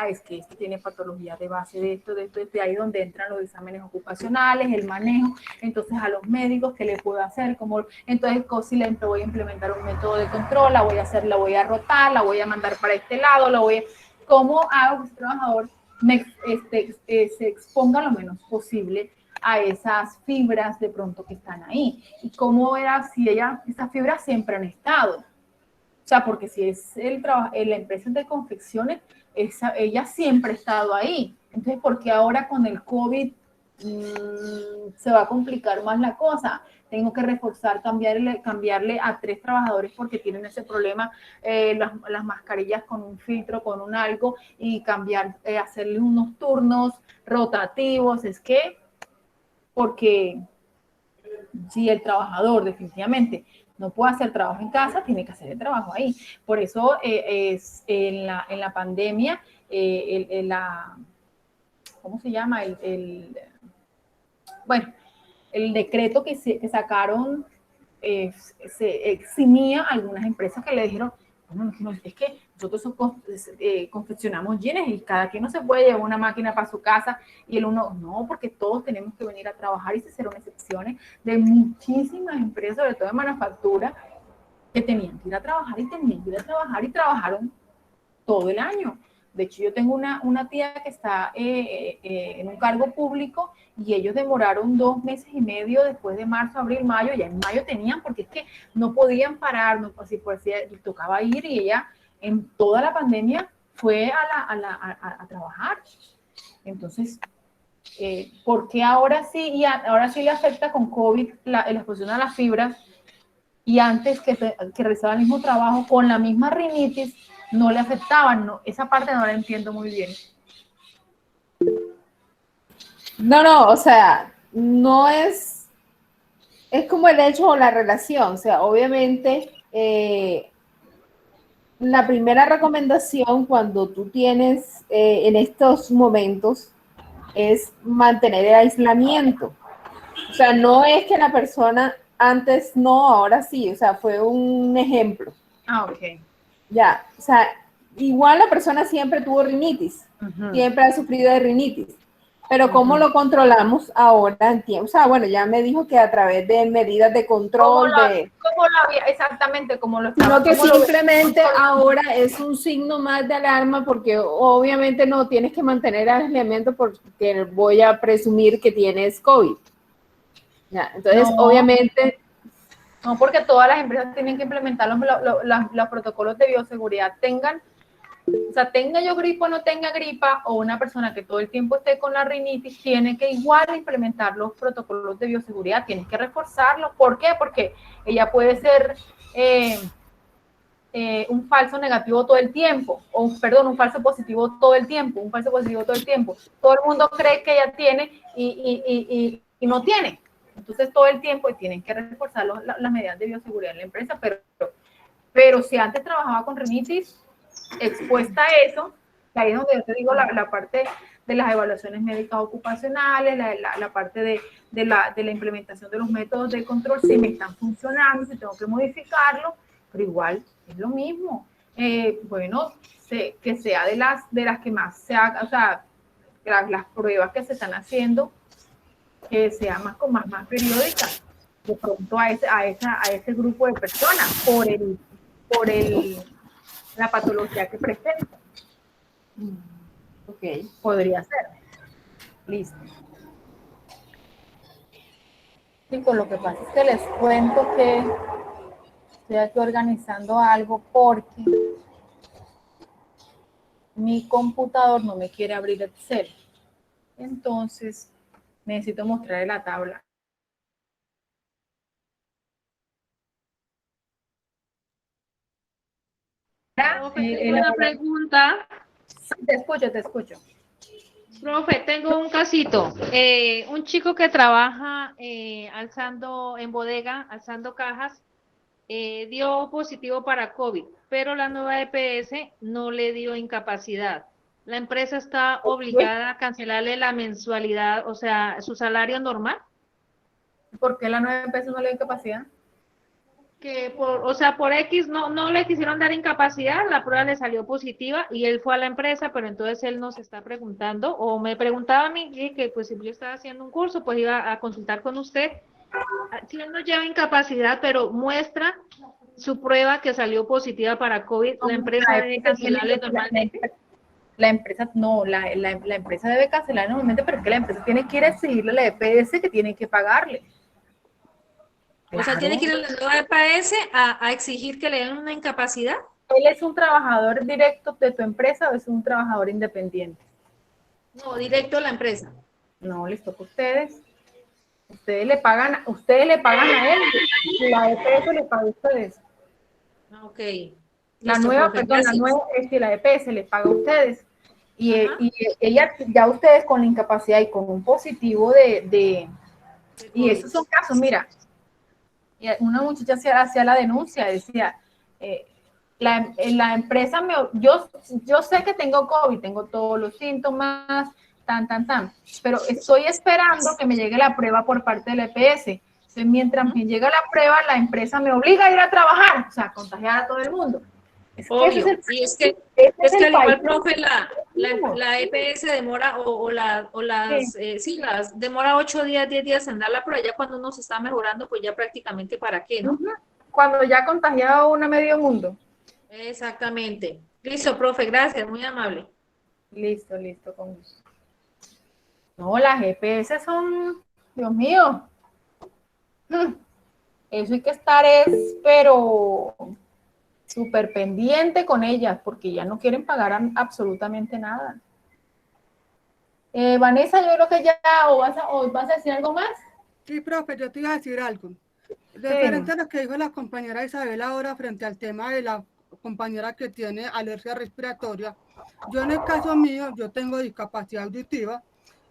Es que este tiene patología de base de esto, de ahí donde entran los exámenes ocupacionales, el manejo. Entonces, a los médicos, ¿qué le puedo hacer? Entonces, si le voy a implementar un método de control, la voy a rotar, la voy a mandar para este lado, ¿cómo hago que ese trabajador se exponga lo menos posible a esas fibras de pronto que están ahí? Y cómo era si esas fibras siempre han estado. O sea, porque si es la empresa de confecciones, ella siempre ha estado ahí. Entonces, ¿por qué ahora con el COVID se va a complicar más la cosa? Tengo que reforzar, cambiarle a 3 trabajadores porque tienen ese problema, las mascarillas con un filtro, con un algo, y hacerle unos turnos rotativos. Es que, porque si el trabajador definitivamente no puede hacer trabajo en casa, tiene que hacer el trabajo ahí. Por eso en la pandemia, ¿cómo se llama? Bueno, el decreto que sacaron se eximía a algunas empresas que le dijeron, no, es que nosotros confeccionamos jeans y cada quien no se puede llevar una máquina para su casa, y no, porque todos tenemos que venir a trabajar, y se hicieron excepciones de muchísimas empresas, sobre todo de manufactura, que tenían que ir a trabajar y trabajaron todo el año. De hecho, yo tengo una tía que está en un cargo público, y ellos demoraron 2 meses y medio después de marzo, abril, mayo. Ya en mayo tenían, porque es que no podían parar, no, así pues, les tocaba ir, y ella en toda la pandemia fue a trabajar. Entonces, ¿por qué ahora sí, ahora sí le afecta con COVID la exposición a las fibras, y antes que realizaba el mismo trabajo con la misma rinitis no le afectaban? No, esa parte no la entiendo muy bien. No, o sea, no es como el hecho o la relación, o sea, obviamente la primera recomendación cuando tú tienes en estos momentos es mantener el aislamiento. O sea, no es que la persona antes no, ahora sí, o sea, fue un ejemplo. Ok. Ya, o sea, igual la persona siempre tuvo rinitis, siempre ha sufrido de rinitis, pero ¿cómo lo controlamos ahora en tiempo? O sea, bueno, ya me dijo que a través de medidas de control, Exactamente como lo estaba. sino que simplemente ahora es un signo más de alarma, porque obviamente no tienes que mantener aislamiento porque voy a presumir que tienes COVID. Ya, entonces, No. obviamente... No, porque todas las empresas tienen que implementar los protocolos de bioseguridad. Tenga yo gripa o no tenga gripa, o una persona que todo el tiempo esté con la rinitis, tiene que igual implementar los protocolos de bioseguridad, tienes que reforzarlos. ¿Por qué? Porque ella puede ser un falso negativo todo el tiempo, un falso positivo todo el tiempo, Todo el mundo cree que ella tiene y no tiene. Entonces, todo el tiempo tienen que reforzar las medidas de bioseguridad en la empresa, pero si antes trabajaba con rinitis, expuesta a eso, ahí es donde yo te digo la parte de las evaluaciones médicas ocupacionales, la parte de la implementación de los métodos de control, si me están funcionando, si tengo que modificarlo, pero igual es lo mismo. Bueno, que sea de las que más se haga, o sea, las pruebas que se están haciendo, que sea más periódica, de pronto a ese grupo de personas, por la patología que presenta. Ok. Podría ser. Listo. Chicos, lo que pasa es que les cuento que estoy aquí organizando algo porque mi computador no me quiere abrir Excel. Entonces, necesito mostrarle la tabla. Profe, tengo una pregunta. Te escucho, te escucho. Profe, tengo un casito. Un chico que trabaja alzando en bodega, alzando cajas, dio positivo para COVID, pero la nueva EPS no le dio incapacidad. La empresa está obligada a cancelarle la mensualidad, o sea, su salario normal. ¿Por qué la 9 pesos no le da incapacidad? Que o sea, por X no le quisieron dar incapacidad, la prueba le salió positiva y él fue a la empresa, pero entonces él nos está preguntando, o me preguntaba a mí, que pues si yo estaba haciendo un curso, pues iba a consultar con usted, si él no lleva incapacidad, pero muestra su prueba que salió positiva para COVID, la empresa debe cancelarle normalmente. La empresa, no, la empresa debe cancelar normalmente, pero es que la empresa tiene que ir a exigirle a la EPS que tiene que pagarle. O sea, tiene que ir a la nueva EPS a exigir que le den una incapacidad. ¿Él es un trabajador directo de tu empresa o es un trabajador independiente? No, directo a la empresa. No, les toca a ustedes. Ustedes le pagan a él, y la EPS le paga a ustedes. Ok. La Listo, nueva, profe, perdón, la gracias. nueva es que la EPS le paga a ustedes. Y, Ajá. y ella, ya ustedes con la incapacidad y con un positivo y esos son casos, mira, y una muchacha hacía la denuncia, decía, la empresa, yo sé que tengo COVID, tengo todos los síntomas, pero estoy esperando que me llegue la prueba por parte del EPS. Entonces, mientras me llega la prueba, la empresa me obliga a ir a trabajar, o sea, contagiar a todo el mundo. Es que ese Obvio. Y es que al igual, profe, la EPS demora las demora 8 días, 10 días en dar la prueba. Ya cuando uno se está mejorando, pues ya prácticamente para qué, ¿no? Cuando ya contagiado una medio mundo. Exactamente. Listo, profe, gracias, muy amable. Listo, con gusto. No, las EPS son, Dios mío, eso hay que estar pero súper pendiente con ellas, porque ya no quieren pagar absolutamente nada. Vanessa, yo creo que ya, o vas a decir algo más. Sí, profe, yo te iba a decir algo. Referente a lo que dijo la compañera Isabel ahora frente al tema de la compañera que tiene alergia respiratoria, yo en el caso mío, yo tengo discapacidad auditiva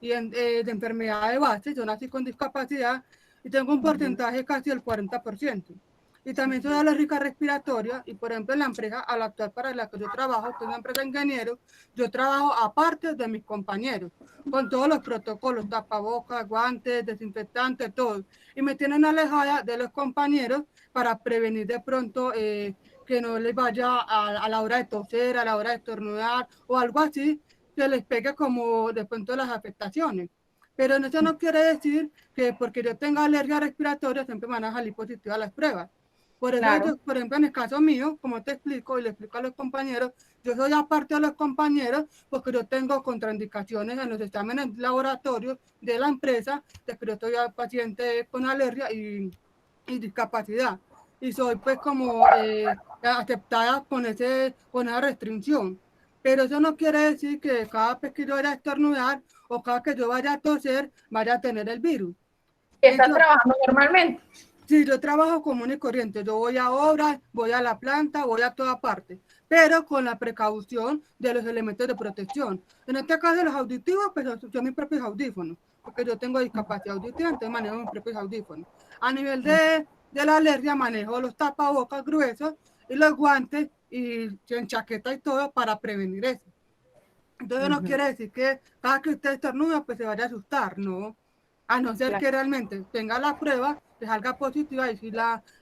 y de enfermedad de base, yo nací con discapacidad y tengo un porcentaje casi del 40%. Y también soy alérgica respiratoria y, por ejemplo, en la empresa a la actual para la que yo trabajo, que es una empresa de ingenieros, yo trabajo aparte de mis compañeros, con todos los protocolos, tapabocas, guantes, desinfectantes, todo. Y me tienen alejada de los compañeros para prevenir de pronto que no les vaya a la hora de toser, a la hora de estornudar o algo así, que les pegue como de pronto las afectaciones. Pero eso no quiere decir que porque yo tenga alergia respiratoria siempre me van a salir positivas las pruebas. Por eso, Claro. yo, por ejemplo, en el caso mío, como te explico y le explico a los compañeros, yo soy aparte de los compañeros porque yo tengo contraindicaciones en los exámenes laboratorios de la empresa de que yo soy paciente con alergia y discapacidad. Y soy pues como aceptada con esa restricción. Pero eso no quiere decir que cada vez que yo vaya a estornudar o cada vez que yo vaya a toser, vaya a tener el virus. ¿Estás trabajando normalmente? Sí, yo trabajo común y corriente. Yo voy a obras, voy a la planta, voy a toda parte, pero con la precaución de los elementos de protección. En este caso, los auditivos, pues son mis propios audífonos, porque yo tengo discapacidad auditiva, entonces manejo mis propios audífonos. A nivel de la alergia, manejo los tapabocas gruesos y los guantes y en chaqueta y todo para prevenir eso. Entonces no quiere decir que cada que usted estornuda, pues se vaya a asustar, no. A no ser que realmente tenga la prueba, que salga positiva, y si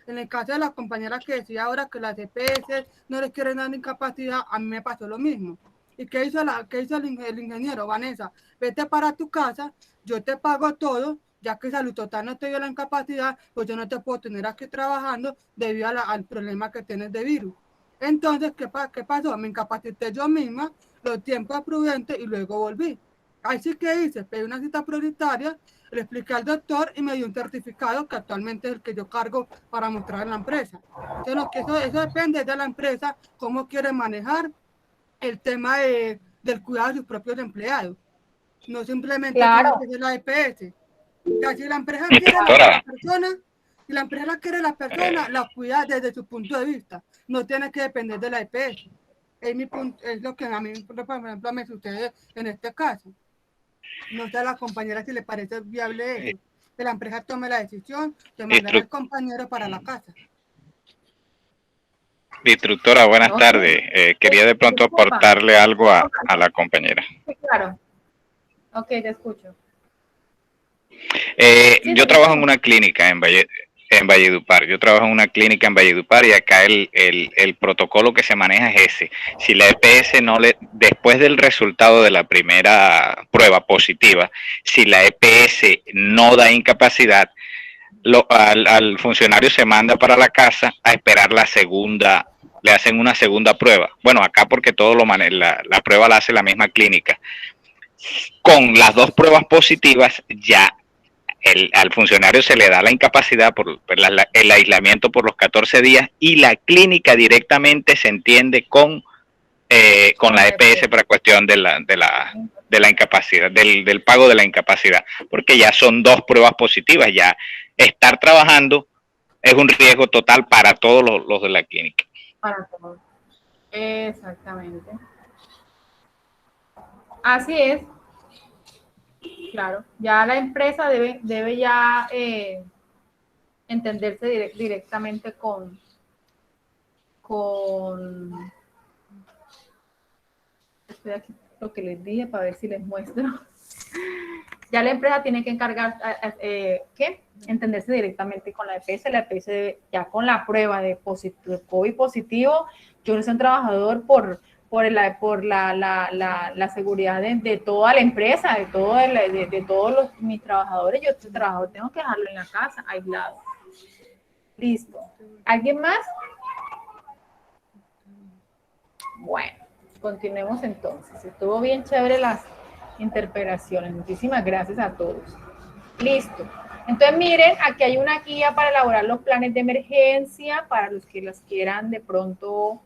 en el caso de la compañera que decía ahora que las EPS no les quieren dar incapacidad, a mí me pasó lo mismo. ¿Y qué hizo el ingeniero? Vanessa, vete para tu casa, yo te pago todo, ya que Salud Total no te dio la incapacidad, pues yo no te puedo tener aquí trabajando debido al problema que tienes de virus. Entonces, ¿qué pasó? Me incapacité yo misma los tiempos prudentes y luego volví. Así que hice, pedí una cita prioritaria, le expliqué al doctor y me dio un certificado que actualmente es el que yo cargo para mostrar en la empresa. Entonces, que eso depende de la empresa, cómo quiere manejar el tema del cuidado de sus propios empleados. No simplemente tiene Claro, que ser la EPS. Ya, si la empresa Mi quiere doctora, la persona, si la empresa quiere la persona, la cuida desde su punto de vista. No tiene que depender de la EPS. Es, mi punto, es lo que a mí, por ejemplo, me sucede en este caso. No sé a la compañera si le parece viable eso. Que la empresa tome la decisión de mandar al compañero para la casa. instructora, buenas no sé. tardes. Quería de pronto Disculpa. aportarle algo a la compañera. Sí, claro. Ok, te escucho. Sí, Yo te trabajo en escucho. una clínica en Valledupar. Yo trabajo en una clínica en Valledupar y acá el protocolo que se maneja es ese. Si la EPS después del resultado de la primera prueba positiva, si la EPS no da incapacidad, al funcionario se manda para la casa a esperar la segunda, le hacen una segunda prueba. Bueno, acá porque todo la prueba la hace la misma clínica. Con las dos pruebas positivas ya al funcionario se le da la incapacidad por el aislamiento por los 14 días y la clínica directamente se entiende con la EPS para cuestión de la incapacidad, del pago de la incapacidad, porque ya son dos pruebas positivas, ya estar trabajando es un riesgo total para todos los de la clínica. Para todos. Exactamente. Así es. Claro. Ya la empresa debe ya entenderse directamente con estoy aquí lo que les dije para ver si les muestro. Ya la empresa tiene que encargar, ¿qué? Entenderse directamente con la EPS. La EPS debe, ya con la prueba de COVID positivo, yo no soy un trabajador por la seguridad de toda la empresa, de todos mis trabajadores. Yo, este trabajador, tengo que dejarlo en la casa, aislado. Listo. ¿Alguien más? Bueno, continuemos entonces. Estuvo bien chévere las interpelaciones. Muchísimas gracias a todos. Listo. Entonces, miren, aquí hay una guía para elaborar los planes de emergencia para los que las quieran de pronto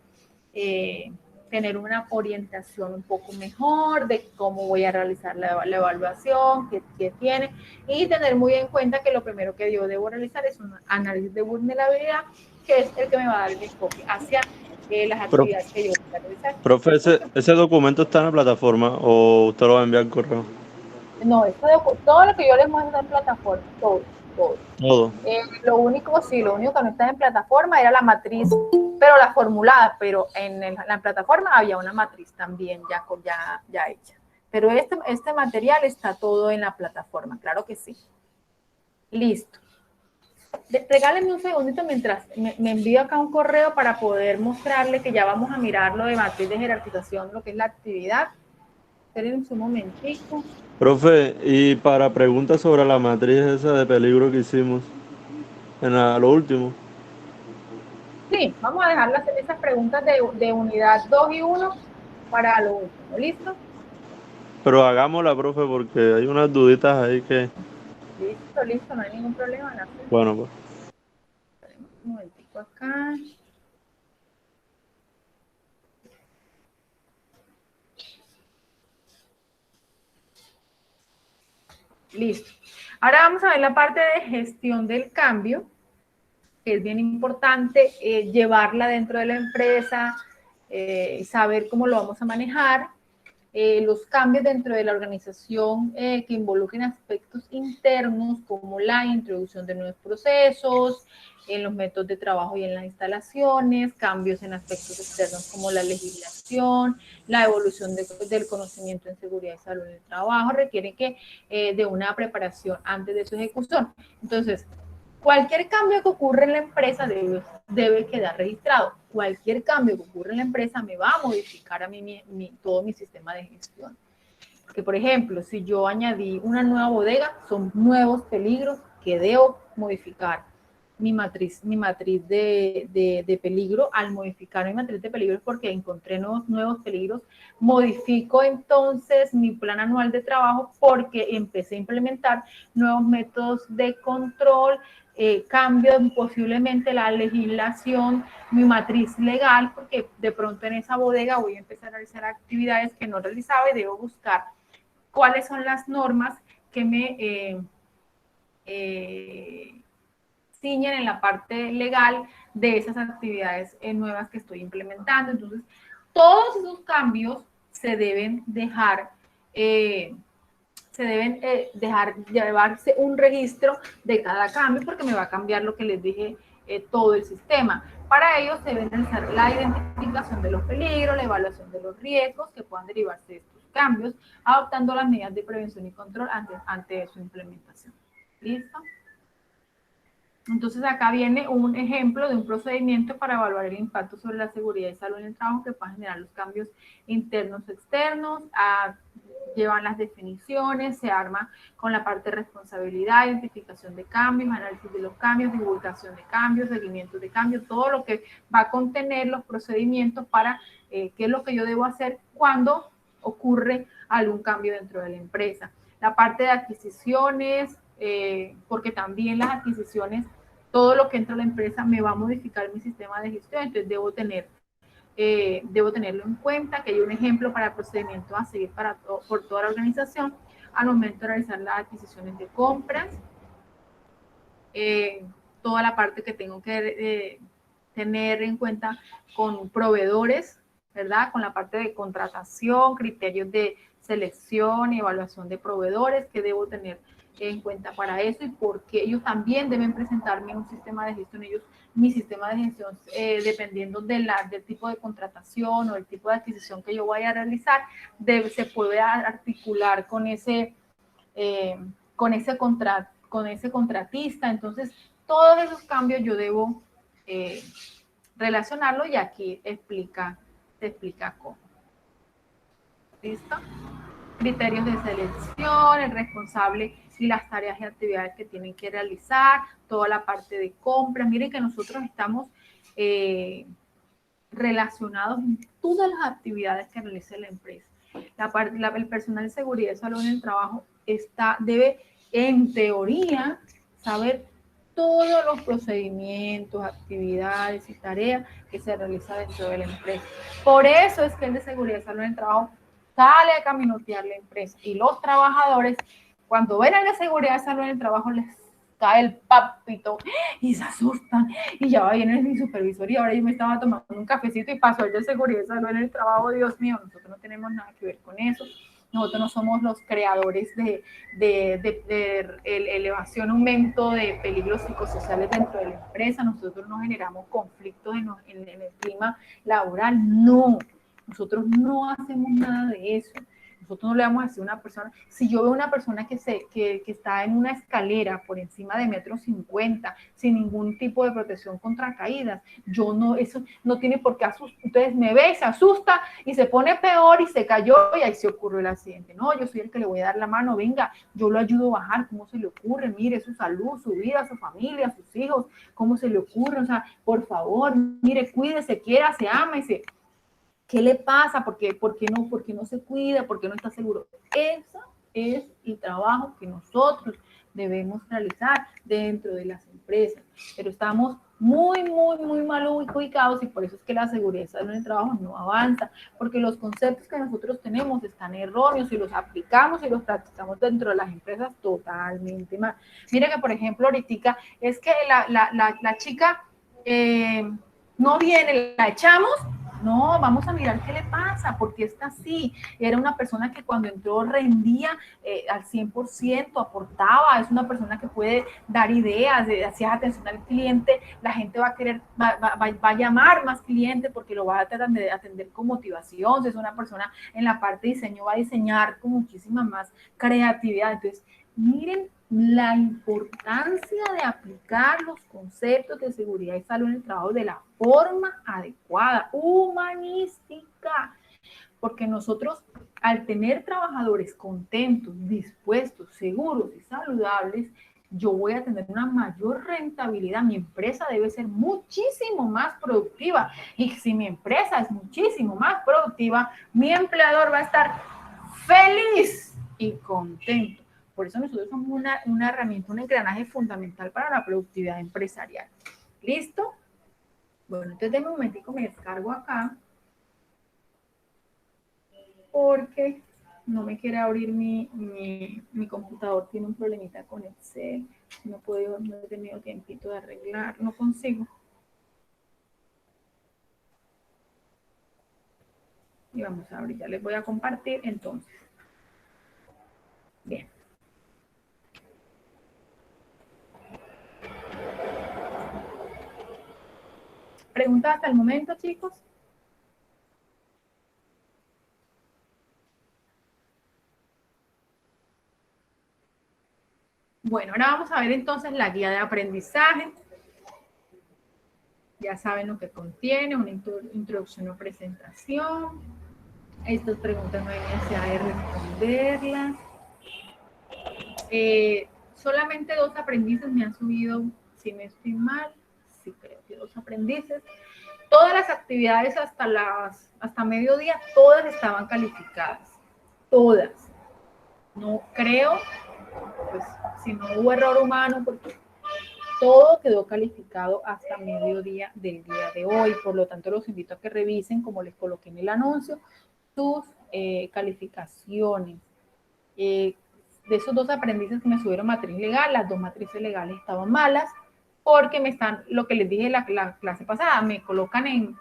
tener una orientación un poco mejor de cómo voy a realizar la evaluación, qué tiene, y tener muy en cuenta que lo primero que yo debo realizar es un análisis de vulnerabilidad, que es el que me va a dar el enfoque hacia las actividades que yo voy a realizar. Profe, ¿ese documento está en la plataforma o usted lo va a enviar al correo? No, todo lo que yo les muestro en plataforma, todo. Todo. Lo único que no está en plataforma era la matriz, pero la formulada, pero en la plataforma había una matriz también ya hecha. Pero este material está todo en la plataforma, claro que sí. Listo. Regálenme un segundito mientras me envío acá un correo para poder mostrarle que ya vamos a mirar lo de matriz de jerarquización, lo que es la actividad. Esperen un momentico. Profe, y para preguntas sobre la matriz esa de peligro que hicimos en lo último. Sí, vamos a dejar esas preguntas de unidad 2 y 1 para lo último. ¿Listo? Pero hagámosla, profe, porque hay unas duditas ahí que... Listo, no hay ningún problema. Bueno, pues. Un momentico acá. Listo. Ahora vamos a ver la parte de gestión del cambio, que es bien importante llevarla dentro de la empresa, saber cómo lo vamos a manejar. Los cambios dentro de la organización que involucren aspectos internos como la introducción de nuevos procesos, en los métodos de trabajo y en las instalaciones, cambios en aspectos externos como la legislación, la evolución del conocimiento en seguridad y salud en el trabajo, requieren de una preparación antes de su ejecución. Entonces, cualquier cambio que ocurra en la empresa debe quedar registrado. Cualquier cambio que ocurra en la empresa me va a modificar a mí todo mi sistema de gestión. Porque, por ejemplo, si yo añadí una nueva bodega, son nuevos peligros que debo modificar. mi matriz de peligro. Al modificar mi matriz de peligro porque encontré nuevos peligros, modifico entonces mi plan anual de trabajo porque empecé a implementar nuevos métodos de control, cambio posiblemente la legislación, mi matriz legal, porque de pronto en esa bodega voy a empezar a realizar actividades que no realizaba y debo buscar cuáles son las normas que me ciñen en la parte legal de esas actividades nuevas que estoy implementando. Entonces, todos esos cambios se deben dejar llevarse un registro de cada cambio porque me va a cambiar lo que les dije, todo el sistema. Para ello se debe realizar la identificación de los peligros, la evaluación de los riesgos que puedan derivarse de estos cambios, adoptando las medidas de prevención y control ante su implementación. ¿Listo? Entonces acá viene un ejemplo de un procedimiento para evaluar el impacto sobre la seguridad y salud en el trabajo que pueden generar los cambios internos o externos. Llevan las definiciones, se arma con la parte de responsabilidad, identificación de cambios, análisis de los cambios, divulgación de cambios, seguimiento de cambios, todo lo que va a contener los procedimientos para qué es lo que yo debo hacer cuando ocurre algún cambio dentro de la empresa. La parte de adquisiciones, porque también las adquisiciones, todo lo que entra a la empresa me va a modificar mi sistema de gestión, entonces debo tenerlo en cuenta, que hay un ejemplo para el procedimiento a seguir por toda la organización al momento de realizar las adquisiciones de compras, toda la parte que tengo que tener en cuenta con proveedores, ¿verdad? Con la parte de contratación, criterios de selección y evaluación de proveedores que debo tener en cuenta para eso y porque ellos también deben presentarme un sistema de gestión. Mi sistema de gestión, dependiendo del tipo de contratación o el tipo de adquisición que yo vaya a realizar, se puede articular con ese contratista. Entonces, todos esos cambios yo debo relacionarlo y aquí se explica cómo. ¿Listo? Criterios de selección, el responsable y las tareas y actividades que tienen que realizar, toda la parte de compras. Miren que nosotros estamos relacionados en todas las actividades que realiza la empresa. El personal de seguridad y salud en el trabajo debe, en teoría, saber todos los procedimientos, actividades y tareas que se realizan dentro de la empresa. Por eso es que el de seguridad y salud en el trabajo sale a caminotear la empresa y los trabajadores, cuando ven a la seguridad y salud en el trabajo, les cae el papito y se asustan y ya va viene mi supervisor y ahora yo me estaba tomando un cafecito y pasó el de seguridad y salud en el trabajo. Dios mío, nosotros no tenemos nada que ver con eso. Nosotros no somos los creadores de elevación, aumento de peligros psicosociales dentro de la empresa. Nosotros no generamos conflictos en el clima laboral, no. Nosotros no hacemos nada de eso. Nosotros no le vamos a decir a una persona, si yo veo una persona que está en una escalera por encima de 1,50 m, sin ningún tipo de protección contra caídas, eso no tiene por qué asustar. Entonces me ve, se asusta y se pone peor y se cayó y ahí se ocurrió el accidente. No, yo soy el que le voy a dar la mano, venga, yo lo ayudo a bajar, ¿cómo se le ocurre? Mire su salud, su vida, su familia, sus hijos, ¿cómo se le ocurre? O sea, por favor, mire, cuídese, quiérase, ámese. ¿Qué le pasa? ¿Por qué no se cuida? ¿Por qué no está seguro? Ese es el trabajo que nosotros debemos realizar dentro de las empresas. Pero estamos muy mal ubicados y por eso es que la seguridad y salud en el trabajo no avanza, porque los conceptos que nosotros tenemos están erróneos y los aplicamos y los practicamos dentro de las empresas totalmente mal. Mira que, por ejemplo, ahorita es que la chica no viene, la echamos. No, vamos a mirar qué le pasa, porque está así. Era una persona que cuando entró rendía al 100%, aportaba, es una persona que puede dar ideas, hacía atención al cliente, la gente va a querer, va a llamar más clientes porque lo va a atender con motivación. Si es una persona en la parte de diseño, va a diseñar con muchísima más creatividad. Entonces, miren la importancia de aplicar los conceptos de seguridad y salud en el trabajo de la forma adecuada, humanística, porque nosotros al tener trabajadores contentos, dispuestos, seguros y saludables, yo voy a tener una mayor rentabilidad, mi empresa debe ser muchísimo más productiva, y si mi empresa es muchísimo más productiva, mi empleador va a estar feliz y contento. Por eso nosotros somos una herramienta, un engranaje fundamental para la productividad empresarial. ¿Listo? Bueno, entonces denme un momentico, me descargo acá, porque no me quiere abrir mi computador, tiene un problemita con Excel, no he tenido tiempito de arreglar, no consigo. Y vamos a abrir, ya les voy a compartir entonces. Bien. ¿Preguntas hasta el momento, chicos? Bueno, ahora vamos a ver entonces la guía de aprendizaje. Ya saben lo que contiene, una introducción o presentación. Estas preguntas no hay necesidad de responderlas. Solamente 2 aprendices me han subido, si no estoy mal, sí creo que 2 aprendices. Todas las actividades hasta mediodía, todas estaban calificadas. Todas. No creo, pues si no hubo error humano, porque todo quedó calificado hasta mediodía del día de hoy. Por lo tanto, los invito a que revisen, como les coloqué en el anuncio, sus calificaciones. De esos 2 aprendices que me subieron matriz legal, las 2 matrices legales estaban malas, porque lo que les dije en la clase pasada, me colocan en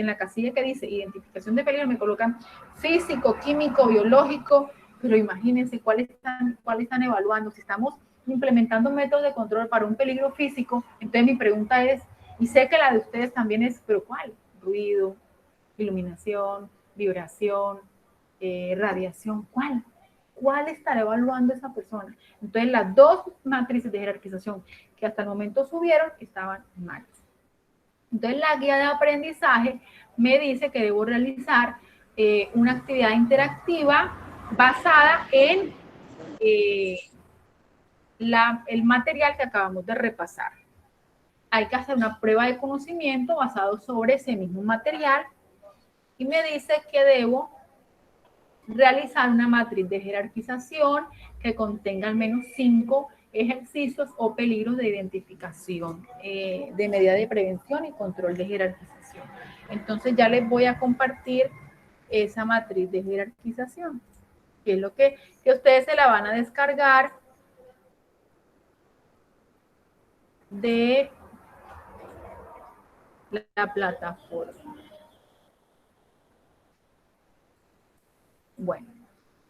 la casilla que dice identificación de peligro, me colocan físico, químico, biológico, pero imagínense cuál están evaluando. Si estamos implementando métodos de control para un peligro físico, entonces mi pregunta es, y sé que la de ustedes también es, ¿pero cuál? Ruido, iluminación, vibración, radiación, ¿cuál? ¿Cuál estará evaluando esa persona? Entonces, las 2 matrices de jerarquización que hasta el momento subieron estaban malas. Entonces, la guía de aprendizaje me dice que debo realizar una actividad interactiva basada en el material que acabamos de repasar. Hay que hacer una prueba de conocimiento basado sobre ese mismo material y me dice que debo realizar una matriz de jerarquización que contenga al menos 5 ejercicios o peligros de identificación de medida de prevención y control de jerarquización. Entonces ya les voy a compartir esa matriz de jerarquización, que es lo que ustedes se la van a descargar de la plataforma. Bueno,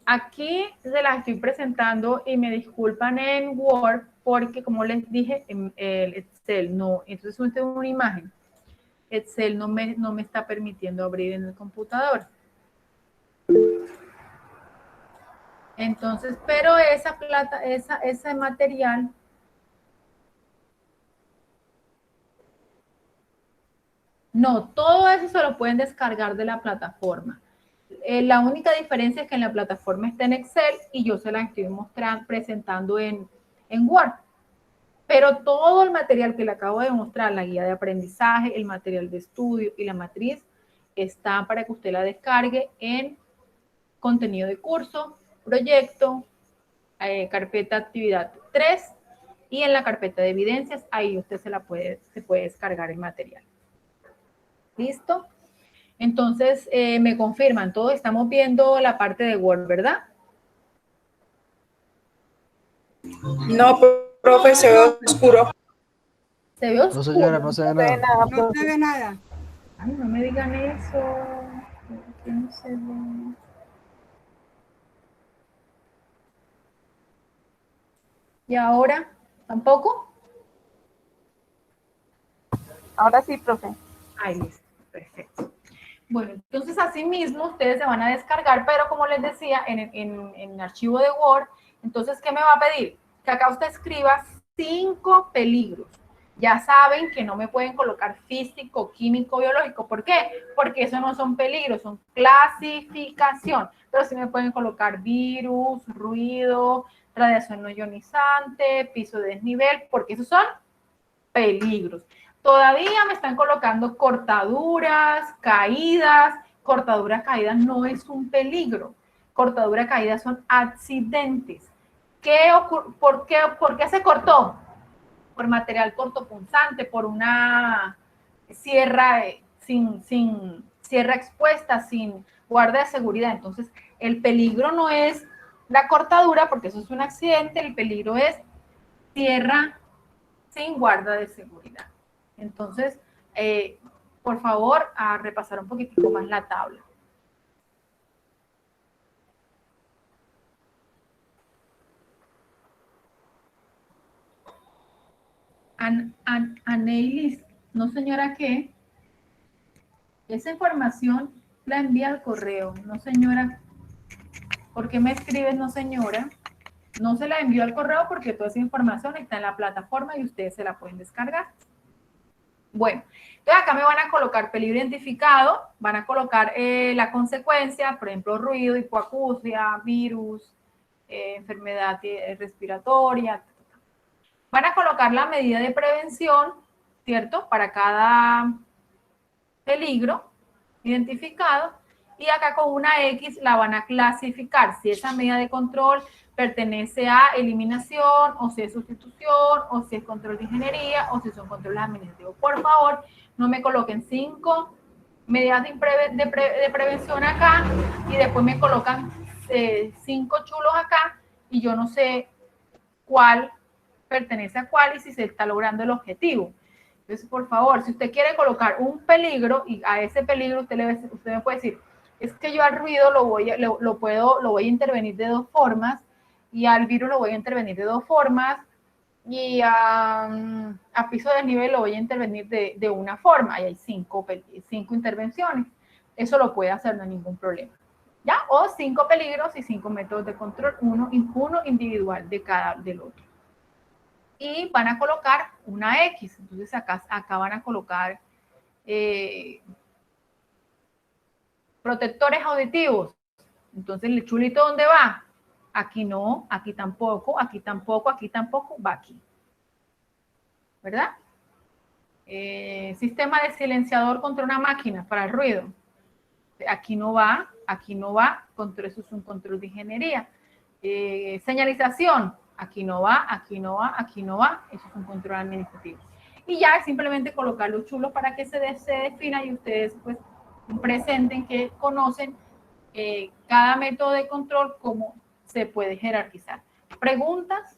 aquí se las estoy presentando y me disculpan en Word porque, como les dije, en el Excel no, entonces tengo una imagen. Excel no me está permitiendo abrir en el computador. Entonces, pero ese material no, todo eso se lo pueden descargar de la plataforma. La única diferencia es que en la plataforma está en Excel y yo se la estoy presentando en Word. Pero todo el material que le acabo de mostrar, la guía de aprendizaje, el material de estudio y la matriz, está para que usted la descargue en contenido de curso, proyecto, carpeta actividad 3 y en la carpeta de evidencias, ahí usted se puede descargar el material. ¿Listo? Entonces, me confirman, todos estamos viendo la parte de Word, ¿verdad? No, profe, se ve oscuro. ¿Se ve oscuro? No, señora, no se ve nada. No se ve nada. Ay, no me digan eso. ¿Por qué no se ve? ¿Y ahora? ¿Tampoco? Ahora sí, profe. Ahí listo, perfecto. Bueno, entonces así mismo ustedes se van a descargar, pero como les decía, en el archivo de Word, entonces, ¿qué me va a pedir? Que acá usted escriba 5 peligros. Ya saben que no me pueden colocar físico, químico, biológico. ¿Por qué? Porque eso no son peligros, son clasificación. Pero sí me pueden colocar virus, ruido, radiación no ionizante, piso de desnivel, porque esos son peligros. Todavía me están colocando cortaduras, caídas. Cortaduras, caídas no es un peligro. Cortaduras, caídas son accidentes. ¿Por qué se cortó? Por material cortopunzante, por una sierra sin sierra expuesta, sin guarda de seguridad. Entonces, el peligro no es la cortadura, porque eso es un accidente, el peligro es sierra sin guarda de seguridad. Entonces, por favor, a repasar un poquitico más la tabla. Aneilis, no señora, ¿qué? Esa información la envía al correo, no señora. ¿Por qué me escribes, no señora? No se la envió al correo porque toda esa información está en la plataforma y ustedes se la pueden descargar. Bueno, entonces acá me van a colocar peligro identificado, van a colocar la consecuencia, por ejemplo, ruido, hipoacusia, virus, enfermedad respiratoria. Van a colocar la medida de prevención, ¿cierto? Para cada peligro identificado. Y acá con una X la van a clasificar si esa medida de control pertenece a eliminación, o si es sustitución, o si es control de ingeniería, o si son controles administrativos. Por favor, no me coloquen 5 medidas de prevención acá y después me colocan 5 chulos acá y yo no sé cuál pertenece a cuál y si se está logrando el objetivo. Entonces, por favor, si usted quiere colocar un peligro y a ese peligro usted me puede decir, es que yo al ruido lo voy a intervenir de 2 formas, y al virus lo voy a intervenir de 2 formas, y a piso de desnivel lo voy a intervenir de una forma. Ahí hay 5 intervenciones. Eso lo puede hacer, no hay ningún problema. ¿Ya? O 5 peligros y 5 métodos de control, uno individual de cada del otro. Y van a colocar una X. Entonces acá van a colocar protectores auditivos. Entonces, ¿el chulito dónde va? Aquí no, aquí tampoco, aquí tampoco, aquí tampoco, va aquí. ¿Verdad? Sistema de silenciador contra una máquina para el ruido. Aquí no va, eso es un control de ingeniería. Señalización, aquí no va, aquí no va, aquí no va, eso es un control administrativo. Y ya simplemente colocar los chulos para que se defina y ustedes pues presenten que conocen cada método de control, cómo se puede jerarquizar. ¿Preguntas?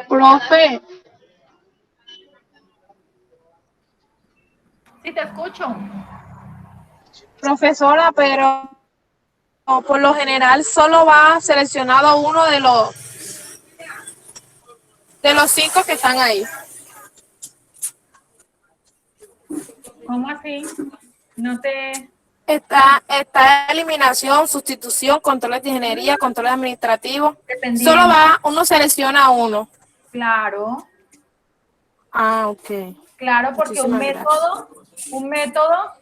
Profe, Sí, te escucho. profesora, pero por lo general solo va seleccionado uno de los 5 que están ahí. ¿Cómo así? No te... Está eliminación, sustitución, controles de ingeniería, controles administrativos. Dependiendo. Solo va, uno selecciona uno. Claro. Ah, ok. Claro, porque un método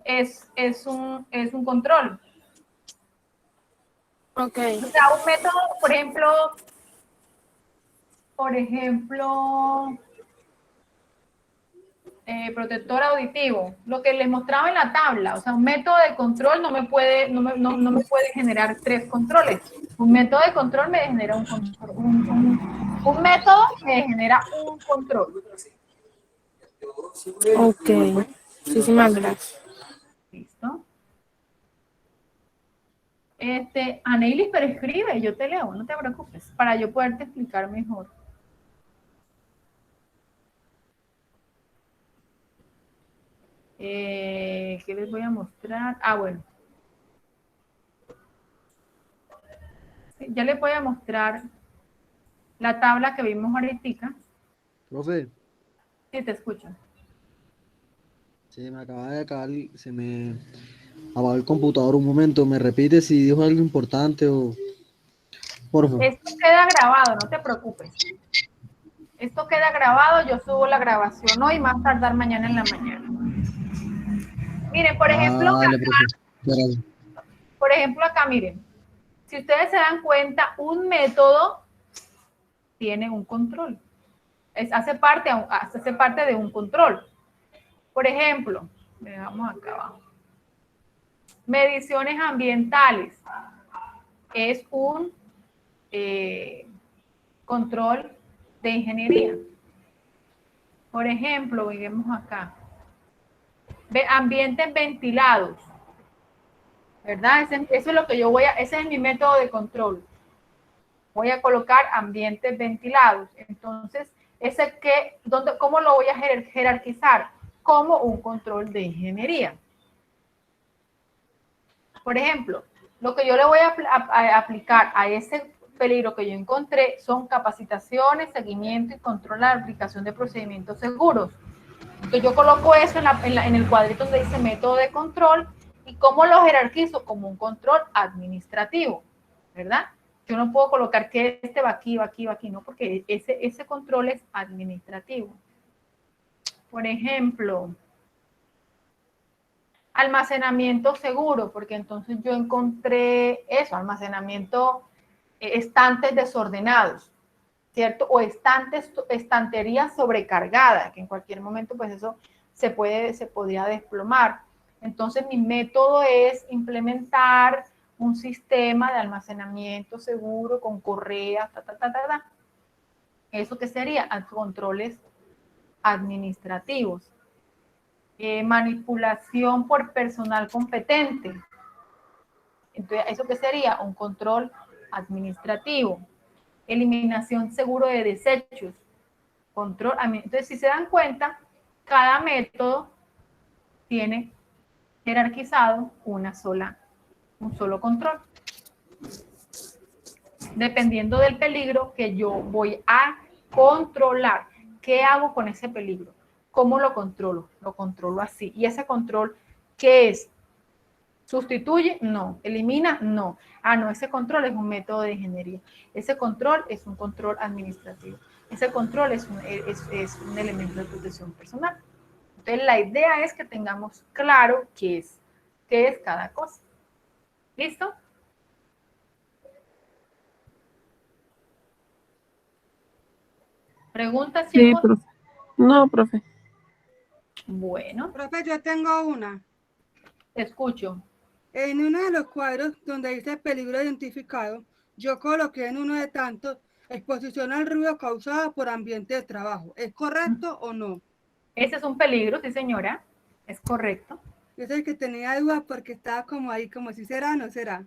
es un control. Ok. O sea, un método, por ejemplo, protector auditivo, lo que les mostraba en la tabla. O sea, un método de control no me puede generar 3 controles. Un método de control me genera un método me genera un control. Ok. Muchísimas gracias. Listo. Aneilis, pero escribe, yo te leo, no te preocupes, para yo poderte explicar mejor. ¿Qué les voy a mostrar? Ah, bueno. Ya les voy a mostrar la tabla que vimos ahorita. Profe, Sí, te escucho. se me acaba de acabar, se me apagó el computador un momento. ¿Me repite si dijo algo importante o...? Por favor. Esto queda grabado, no te preocupes. Esto queda grabado, yo subo la grabación hoy, más tardar mañana en la mañana. Miren, por ejemplo, Dale, acá, profesor. miren, si ustedes se dan cuenta, un método tiene un control. Hace parte de un control. Por ejemplo, vamos acá abajo. Mediciones ambientales. Es un control de ingeniería. Por ejemplo, vemos acá. Ambientes ventilados. ¿Verdad? Eso es lo que ese es mi método de control. Voy a colocar ambientes ventilados. Entonces, ¿cómo lo voy a jerarquizar? Como un control de ingeniería. Por ejemplo, lo que yo le voy a aplicar a ese peligro que yo encontré son capacitaciones, seguimiento y control de la aplicación de procedimientos seguros. Entonces yo coloco eso en el cuadrito donde dice método de control. ¿Y cómo lo jerarquizo? Como un control administrativo, ¿verdad? Yo no puedo colocar que este va aquí, no, porque ese control es administrativo. Por ejemplo, almacenamiento seguro, porque entonces yo encontré eso, almacenamiento, estantes desordenados, ¿cierto? O estanterías sobrecargadas, que en cualquier momento pues eso se podría desplomar. Entonces mi método es implementar un sistema de almacenamiento seguro con correas, ¿Eso qué sería? Controles administrativos. Manipulación por personal competente. Entonces, ¿eso qué sería? Un control administrativo. Eliminación seguro de desechos. Entonces, si se dan cuenta, cada método tiene jerarquizado un solo control. Dependiendo del peligro que yo voy a controlar. ¿Qué hago con ese peligro? ¿Cómo lo controlo? Lo controlo así. ¿Y ese control qué es? ¿Sustituye? No. ¿Elimina? No. No, ese control es un método de ingeniería. Ese control es un control administrativo. Ese control es un elemento de protección personal. Entonces, la idea es que tengamos claro qué es cada cosa. ¿Listo? ¿Preguntas, Sí, chicos? profe. No, profe. Bueno. Profe, yo tengo una. Te escucho. En uno de los cuadros donde dice peligro identificado, yo coloqué en uno de tantos exposición al ruido causada por ambiente de trabajo. ¿Es correcto o no? Ese es un peligro, sí señora. Es correcto. Yo sé que tenía dudas porque estaba como ahí, como si será o no será.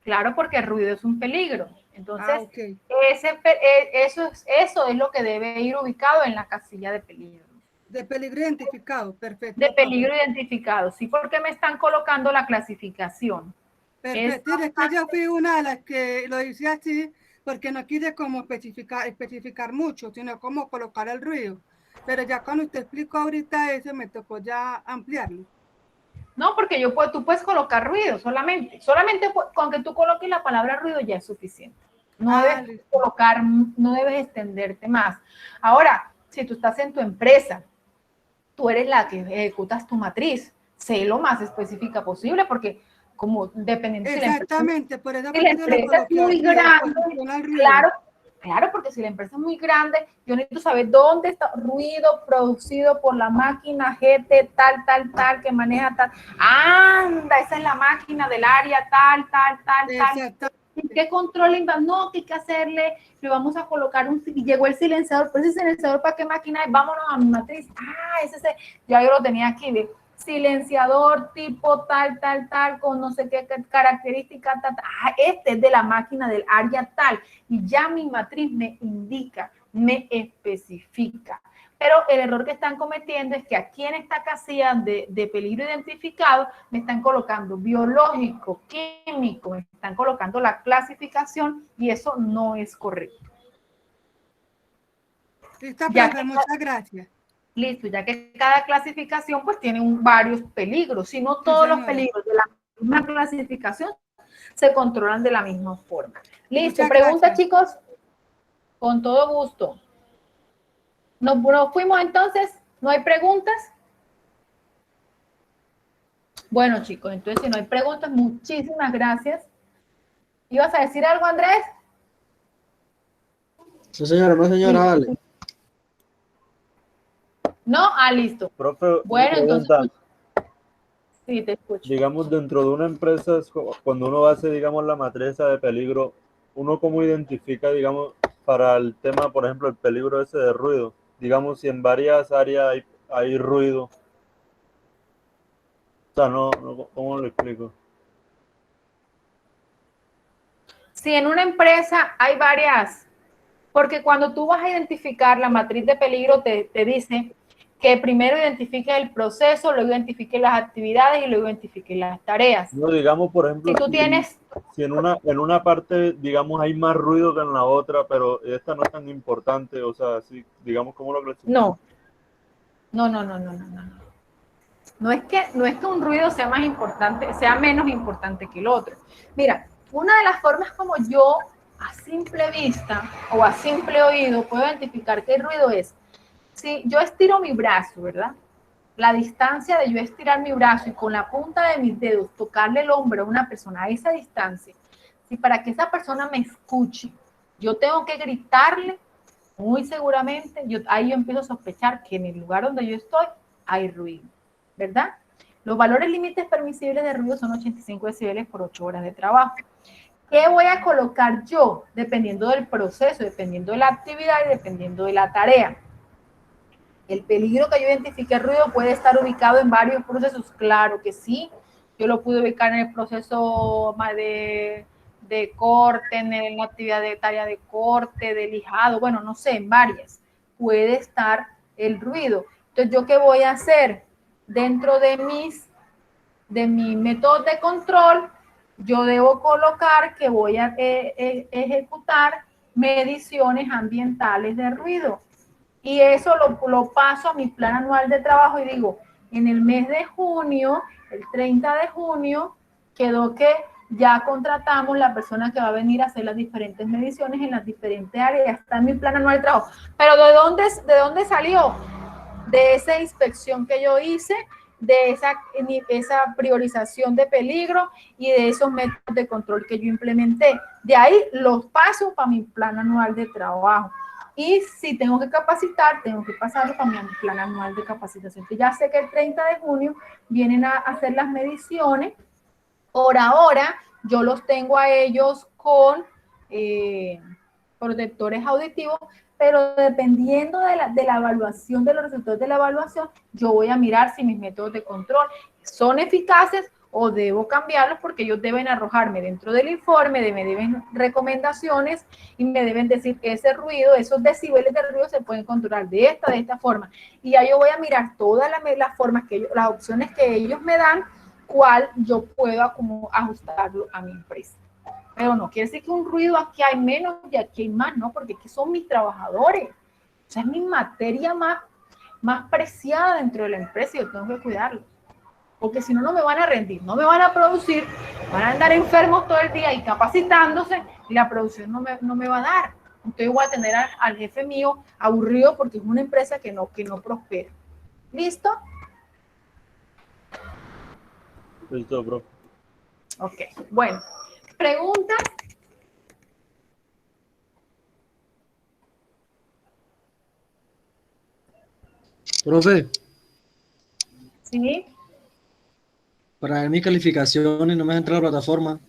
Claro, porque el ruido es un peligro. Entonces, Okay. eso es lo que debe ir ubicado en la casilla de peligro. De peligro identificado, perfecto. De peligro identificado, sí, porque me están colocando la clasificación. Perfecto, es que yo fui una de las que lo hice así, porque no quise como especificar mucho, sino como colocar el ruido. Pero ya cuando usted explicó ahorita eso, me tocó ya ampliarlo. No, porque tú puedes colocar ruido solamente con que tú coloques la palabra ruido ya es suficiente. No debes colocar, no debes extenderte más. Ahora, si tú estás en tu empresa, tú eres la que ejecutas tu matriz, sé lo más específica posible, porque como dependiendo exactamente, si la empresa es muy grande, claro, porque si la empresa es muy grande, yo necesito saber dónde está ruido producido por la máquina GT tal, que maneja tal. Anda, esa es la máquina del área tal. ¿Y qué control le va? No, que hay que hacerle, le vamos a colocar llegó el silenciador, pero ese silenciador ¿para qué máquina es? Vámonos a mi matriz. Ya yo lo tenía aquí, de silenciador tipo tal, con no sé qué característica, este es de la máquina del área tal, y ya mi matriz me indica, me especifica. Pero el error que están cometiendo es que aquí en esta casilla de peligro identificado me están colocando biológico, químico, me están colocando la clasificación y eso no es correcto. Listo, profe, muchas gracias. Listo, ya que cada clasificación pues tiene varios peligros, si no todos los peligros de la misma clasificación se controlan de la misma forma. Listo, pregunta chicos, con todo gusto. Nos fuimos entonces, ¿no hay preguntas? Bueno, chicos, entonces si no hay preguntas, muchísimas gracias. ¿Ibas a decir algo, Andrés? Sí, señora, no, señora, dale. No, listo. Profe, Bueno, pregunta. entonces, sí, te escucho. Digamos, dentro de una empresa, cuando uno hace, digamos, la matriz de peligro, uno cómo identifica, digamos, para el tema, por ejemplo, el peligro ese de ruido. Digamos, si en varias áreas hay ruido. O sea, ¿cómo lo explico? Si en una empresa hay varias, porque cuando tú vas a identificar la matriz de peligro, te dice que primero identifique el proceso, luego identifique las actividades y luego identifique las tareas. No, digamos, por ejemplo, Si tú tienes... si en una parte, digamos, hay más ruido que en la otra, pero esta no es tan importante, o sea, sí, digamos, ¿cómo lo clasifico? No. No es que un ruido sea más importante, sea menos importante que el otro. Mira, una de las formas como yo a simple vista o a simple oído puedo identificar qué ruido es. Si yo estiro mi brazo, ¿verdad? La distancia de yo estirar mi brazo y con la punta de mis dedos tocarle el hombro a una persona a esa distancia, si para que esa persona me escuche, yo tengo que gritarle, muy seguramente, ahí yo empiezo a sospechar que en el lugar donde yo estoy hay ruido, ¿verdad? Los valores límites permisibles de ruido son 85 decibeles por 8 horas de trabajo. ¿Qué voy a colocar yo? Dependiendo del proceso, dependiendo de la actividad y dependiendo de la tarea. El peligro que yo identifique el ruido puede estar ubicado en varios procesos. Claro que sí. Yo lo pude ubicar en el proceso de corte, en la actividad de tarea de corte, de lijado, bueno, no sé, en varias. Puede estar el ruido. Entonces, ¿yo qué voy a hacer? Dentro de mi método de control, yo debo colocar que voy a ejecutar mediciones ambientales de ruido. Y eso lo paso a mi plan anual de trabajo y digo, en el mes de junio, el 30 de junio, quedó que ya contratamos la persona que va a venir a hacer las diferentes mediciones en las diferentes áreas. Está en mi plan anual de trabajo. Pero ¿de dónde salió? De esa inspección que yo hice, de esa priorización de peligro y de esos métodos de control que yo implementé. De ahí los paso para mi plan anual de trabajo. Y si tengo que capacitar, tengo que pasarlo para mi plan anual de capacitación. Que ya sé que el 30 de junio vienen a hacer las mediciones. Por ahora, yo los tengo a ellos con protectores auditivos, pero dependiendo de la evaluación, de los resultados de la evaluación, yo voy a mirar si mis métodos de control son eficaces o debo cambiarlos porque ellos deben arrojarme dentro del informe, me deben recomendaciones y me deben decir ese ruido, esos decibeles de ruido se pueden controlar de esta forma. Y ya yo voy a mirar todas las formas, las opciones que ellos me dan, cuál yo puedo como ajustarlo a mi empresa. Pero no quiere decir que un ruido aquí hay menos y aquí hay más, ¿no? Porque aquí son mis trabajadores. O sea, es mi materia más preciada dentro de la empresa y yo tengo que cuidarlo. Porque si no, no me van a rendir, no me van a producir, van a andar enfermos todo el día y capacitándose y la producción no me va a dar. Entonces voy a tener al jefe mío aburrido porque es una empresa que no prospera. ¿Listo? Listo, bro. Ok, bueno. ¿Preguntas? Profe, Sí. para ver mis calificaciones no me deja entrar a la plataforma.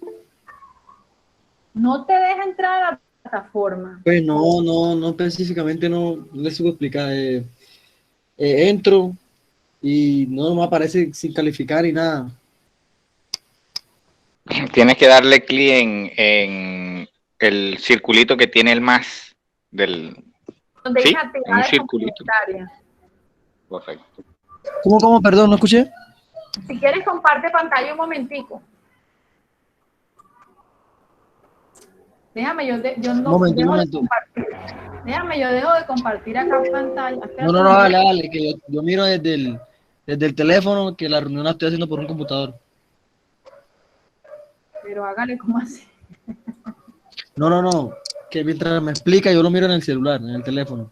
No te deja entrar a la plataforma. Pues no específicamente no le supo explicar. Entro y no me aparece sin calificar y nada. Tienes que darle clic en el circulito que tiene el más del... Donde ¿Sí? dice En un actividades circulito. complementarias. Perfecto. ¿Cómo? Perdón, no escuché. Si quieres, comparte pantalla un momentico. Déjame, yo no Momento. dejo de compartir. Déjame, yo dejo de compartir acá en pantalla. No, dale, que yo miro desde el teléfono que la reunión la estoy haciendo por un computador. Pero hágale como así. No, que mientras me explica yo lo miro en el celular, en el teléfono.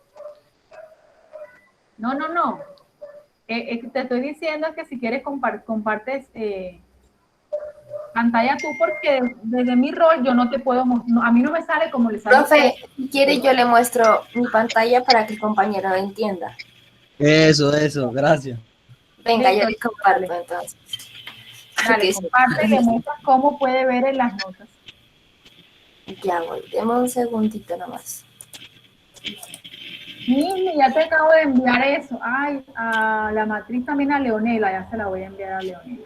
te estoy diciendo que si quieres compartes pantalla tú, porque desde mi rol yo no te puedo, a mí no me sale como le sale. Profe, si quiere yo le muestro mi pantalla para que el compañero entienda. Eso, gracias. Venga, Listo, yo le comparto entonces. Dale, comparte y le muestras cómo puede ver en las notas. Ya voy, deme un segundito nomás. Mimi, ya te acabo de enviar eso. Ay, a la matriz también a Leonela, ya se la voy a enviar a Leonela.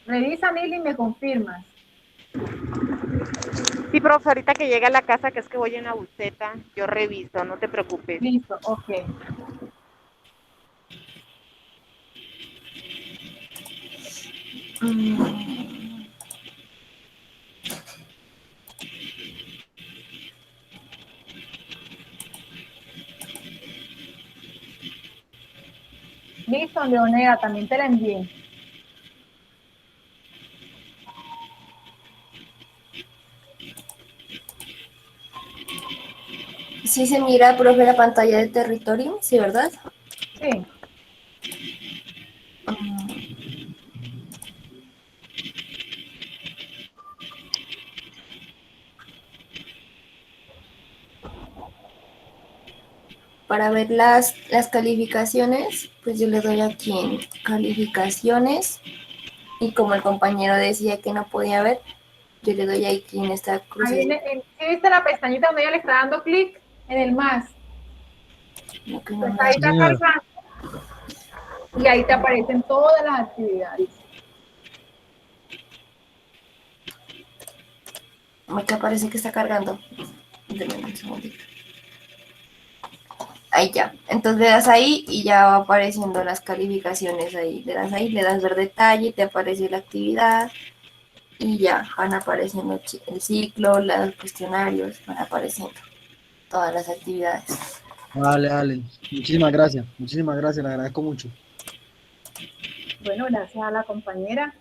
Revisa, Mili, y me confirmas. Sí, profe, ahorita que llegue a la casa, que es que voy en la buseta, yo reviso, no te preocupes. Listo, ok. Listo, Leonela, también te la envié. Sí se mira, profe, la pantalla de territorio, ¿sí, verdad? Sí. Para ver las calificaciones, pues yo le doy aquí en calificaciones. Y como el compañero decía que no podía ver, yo le doy aquí en esta cruz. Ahí ¿sí viste la pestañita donde ella le está dando clic en el más? Pues ahí está cargando. Y ahí te aparecen todas las actividades. Acá parece que está cargando. Denme un segundito. Ahí ya. Entonces le das ahí y ya va apareciendo las calificaciones ahí. Le das ahí, le das ver detalle, te aparece la actividad y ya van apareciendo el ciclo, los cuestionarios, van apareciendo todas las actividades. Vale. Muchísimas gracias, le agradezco mucho. Bueno, gracias a la compañera.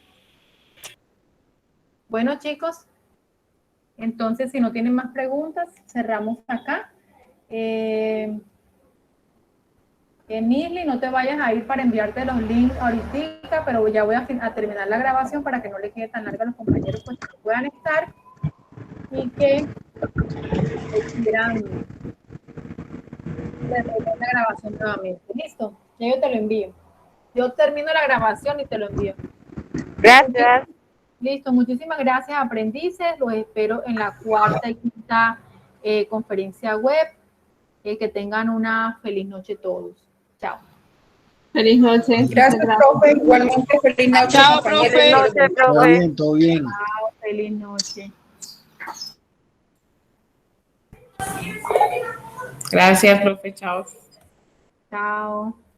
Bueno, chicos, entonces si no tienen más preguntas, cerramos acá. Emily, no te vayas a ir para enviarte los links ahorita, pero ya voy a terminar la grabación para que no le quede tan larga a los compañeros, pues que puedan estar y que quieran la grabación nuevamente. Listo, ya yo te lo envío. Yo termino la grabación y te lo envío. Gracias. Listo, muchísimas gracias, aprendices. Los espero en la cuarta y quinta conferencia web. Que tengan una feliz noche todos. Chao. Feliz noche. Gracias, profe. Igualmente, feliz noche. Chao, profe. Feliz noche, profe. Todo bien. Chao, feliz noche. Gracias, profe. Chao. Chao.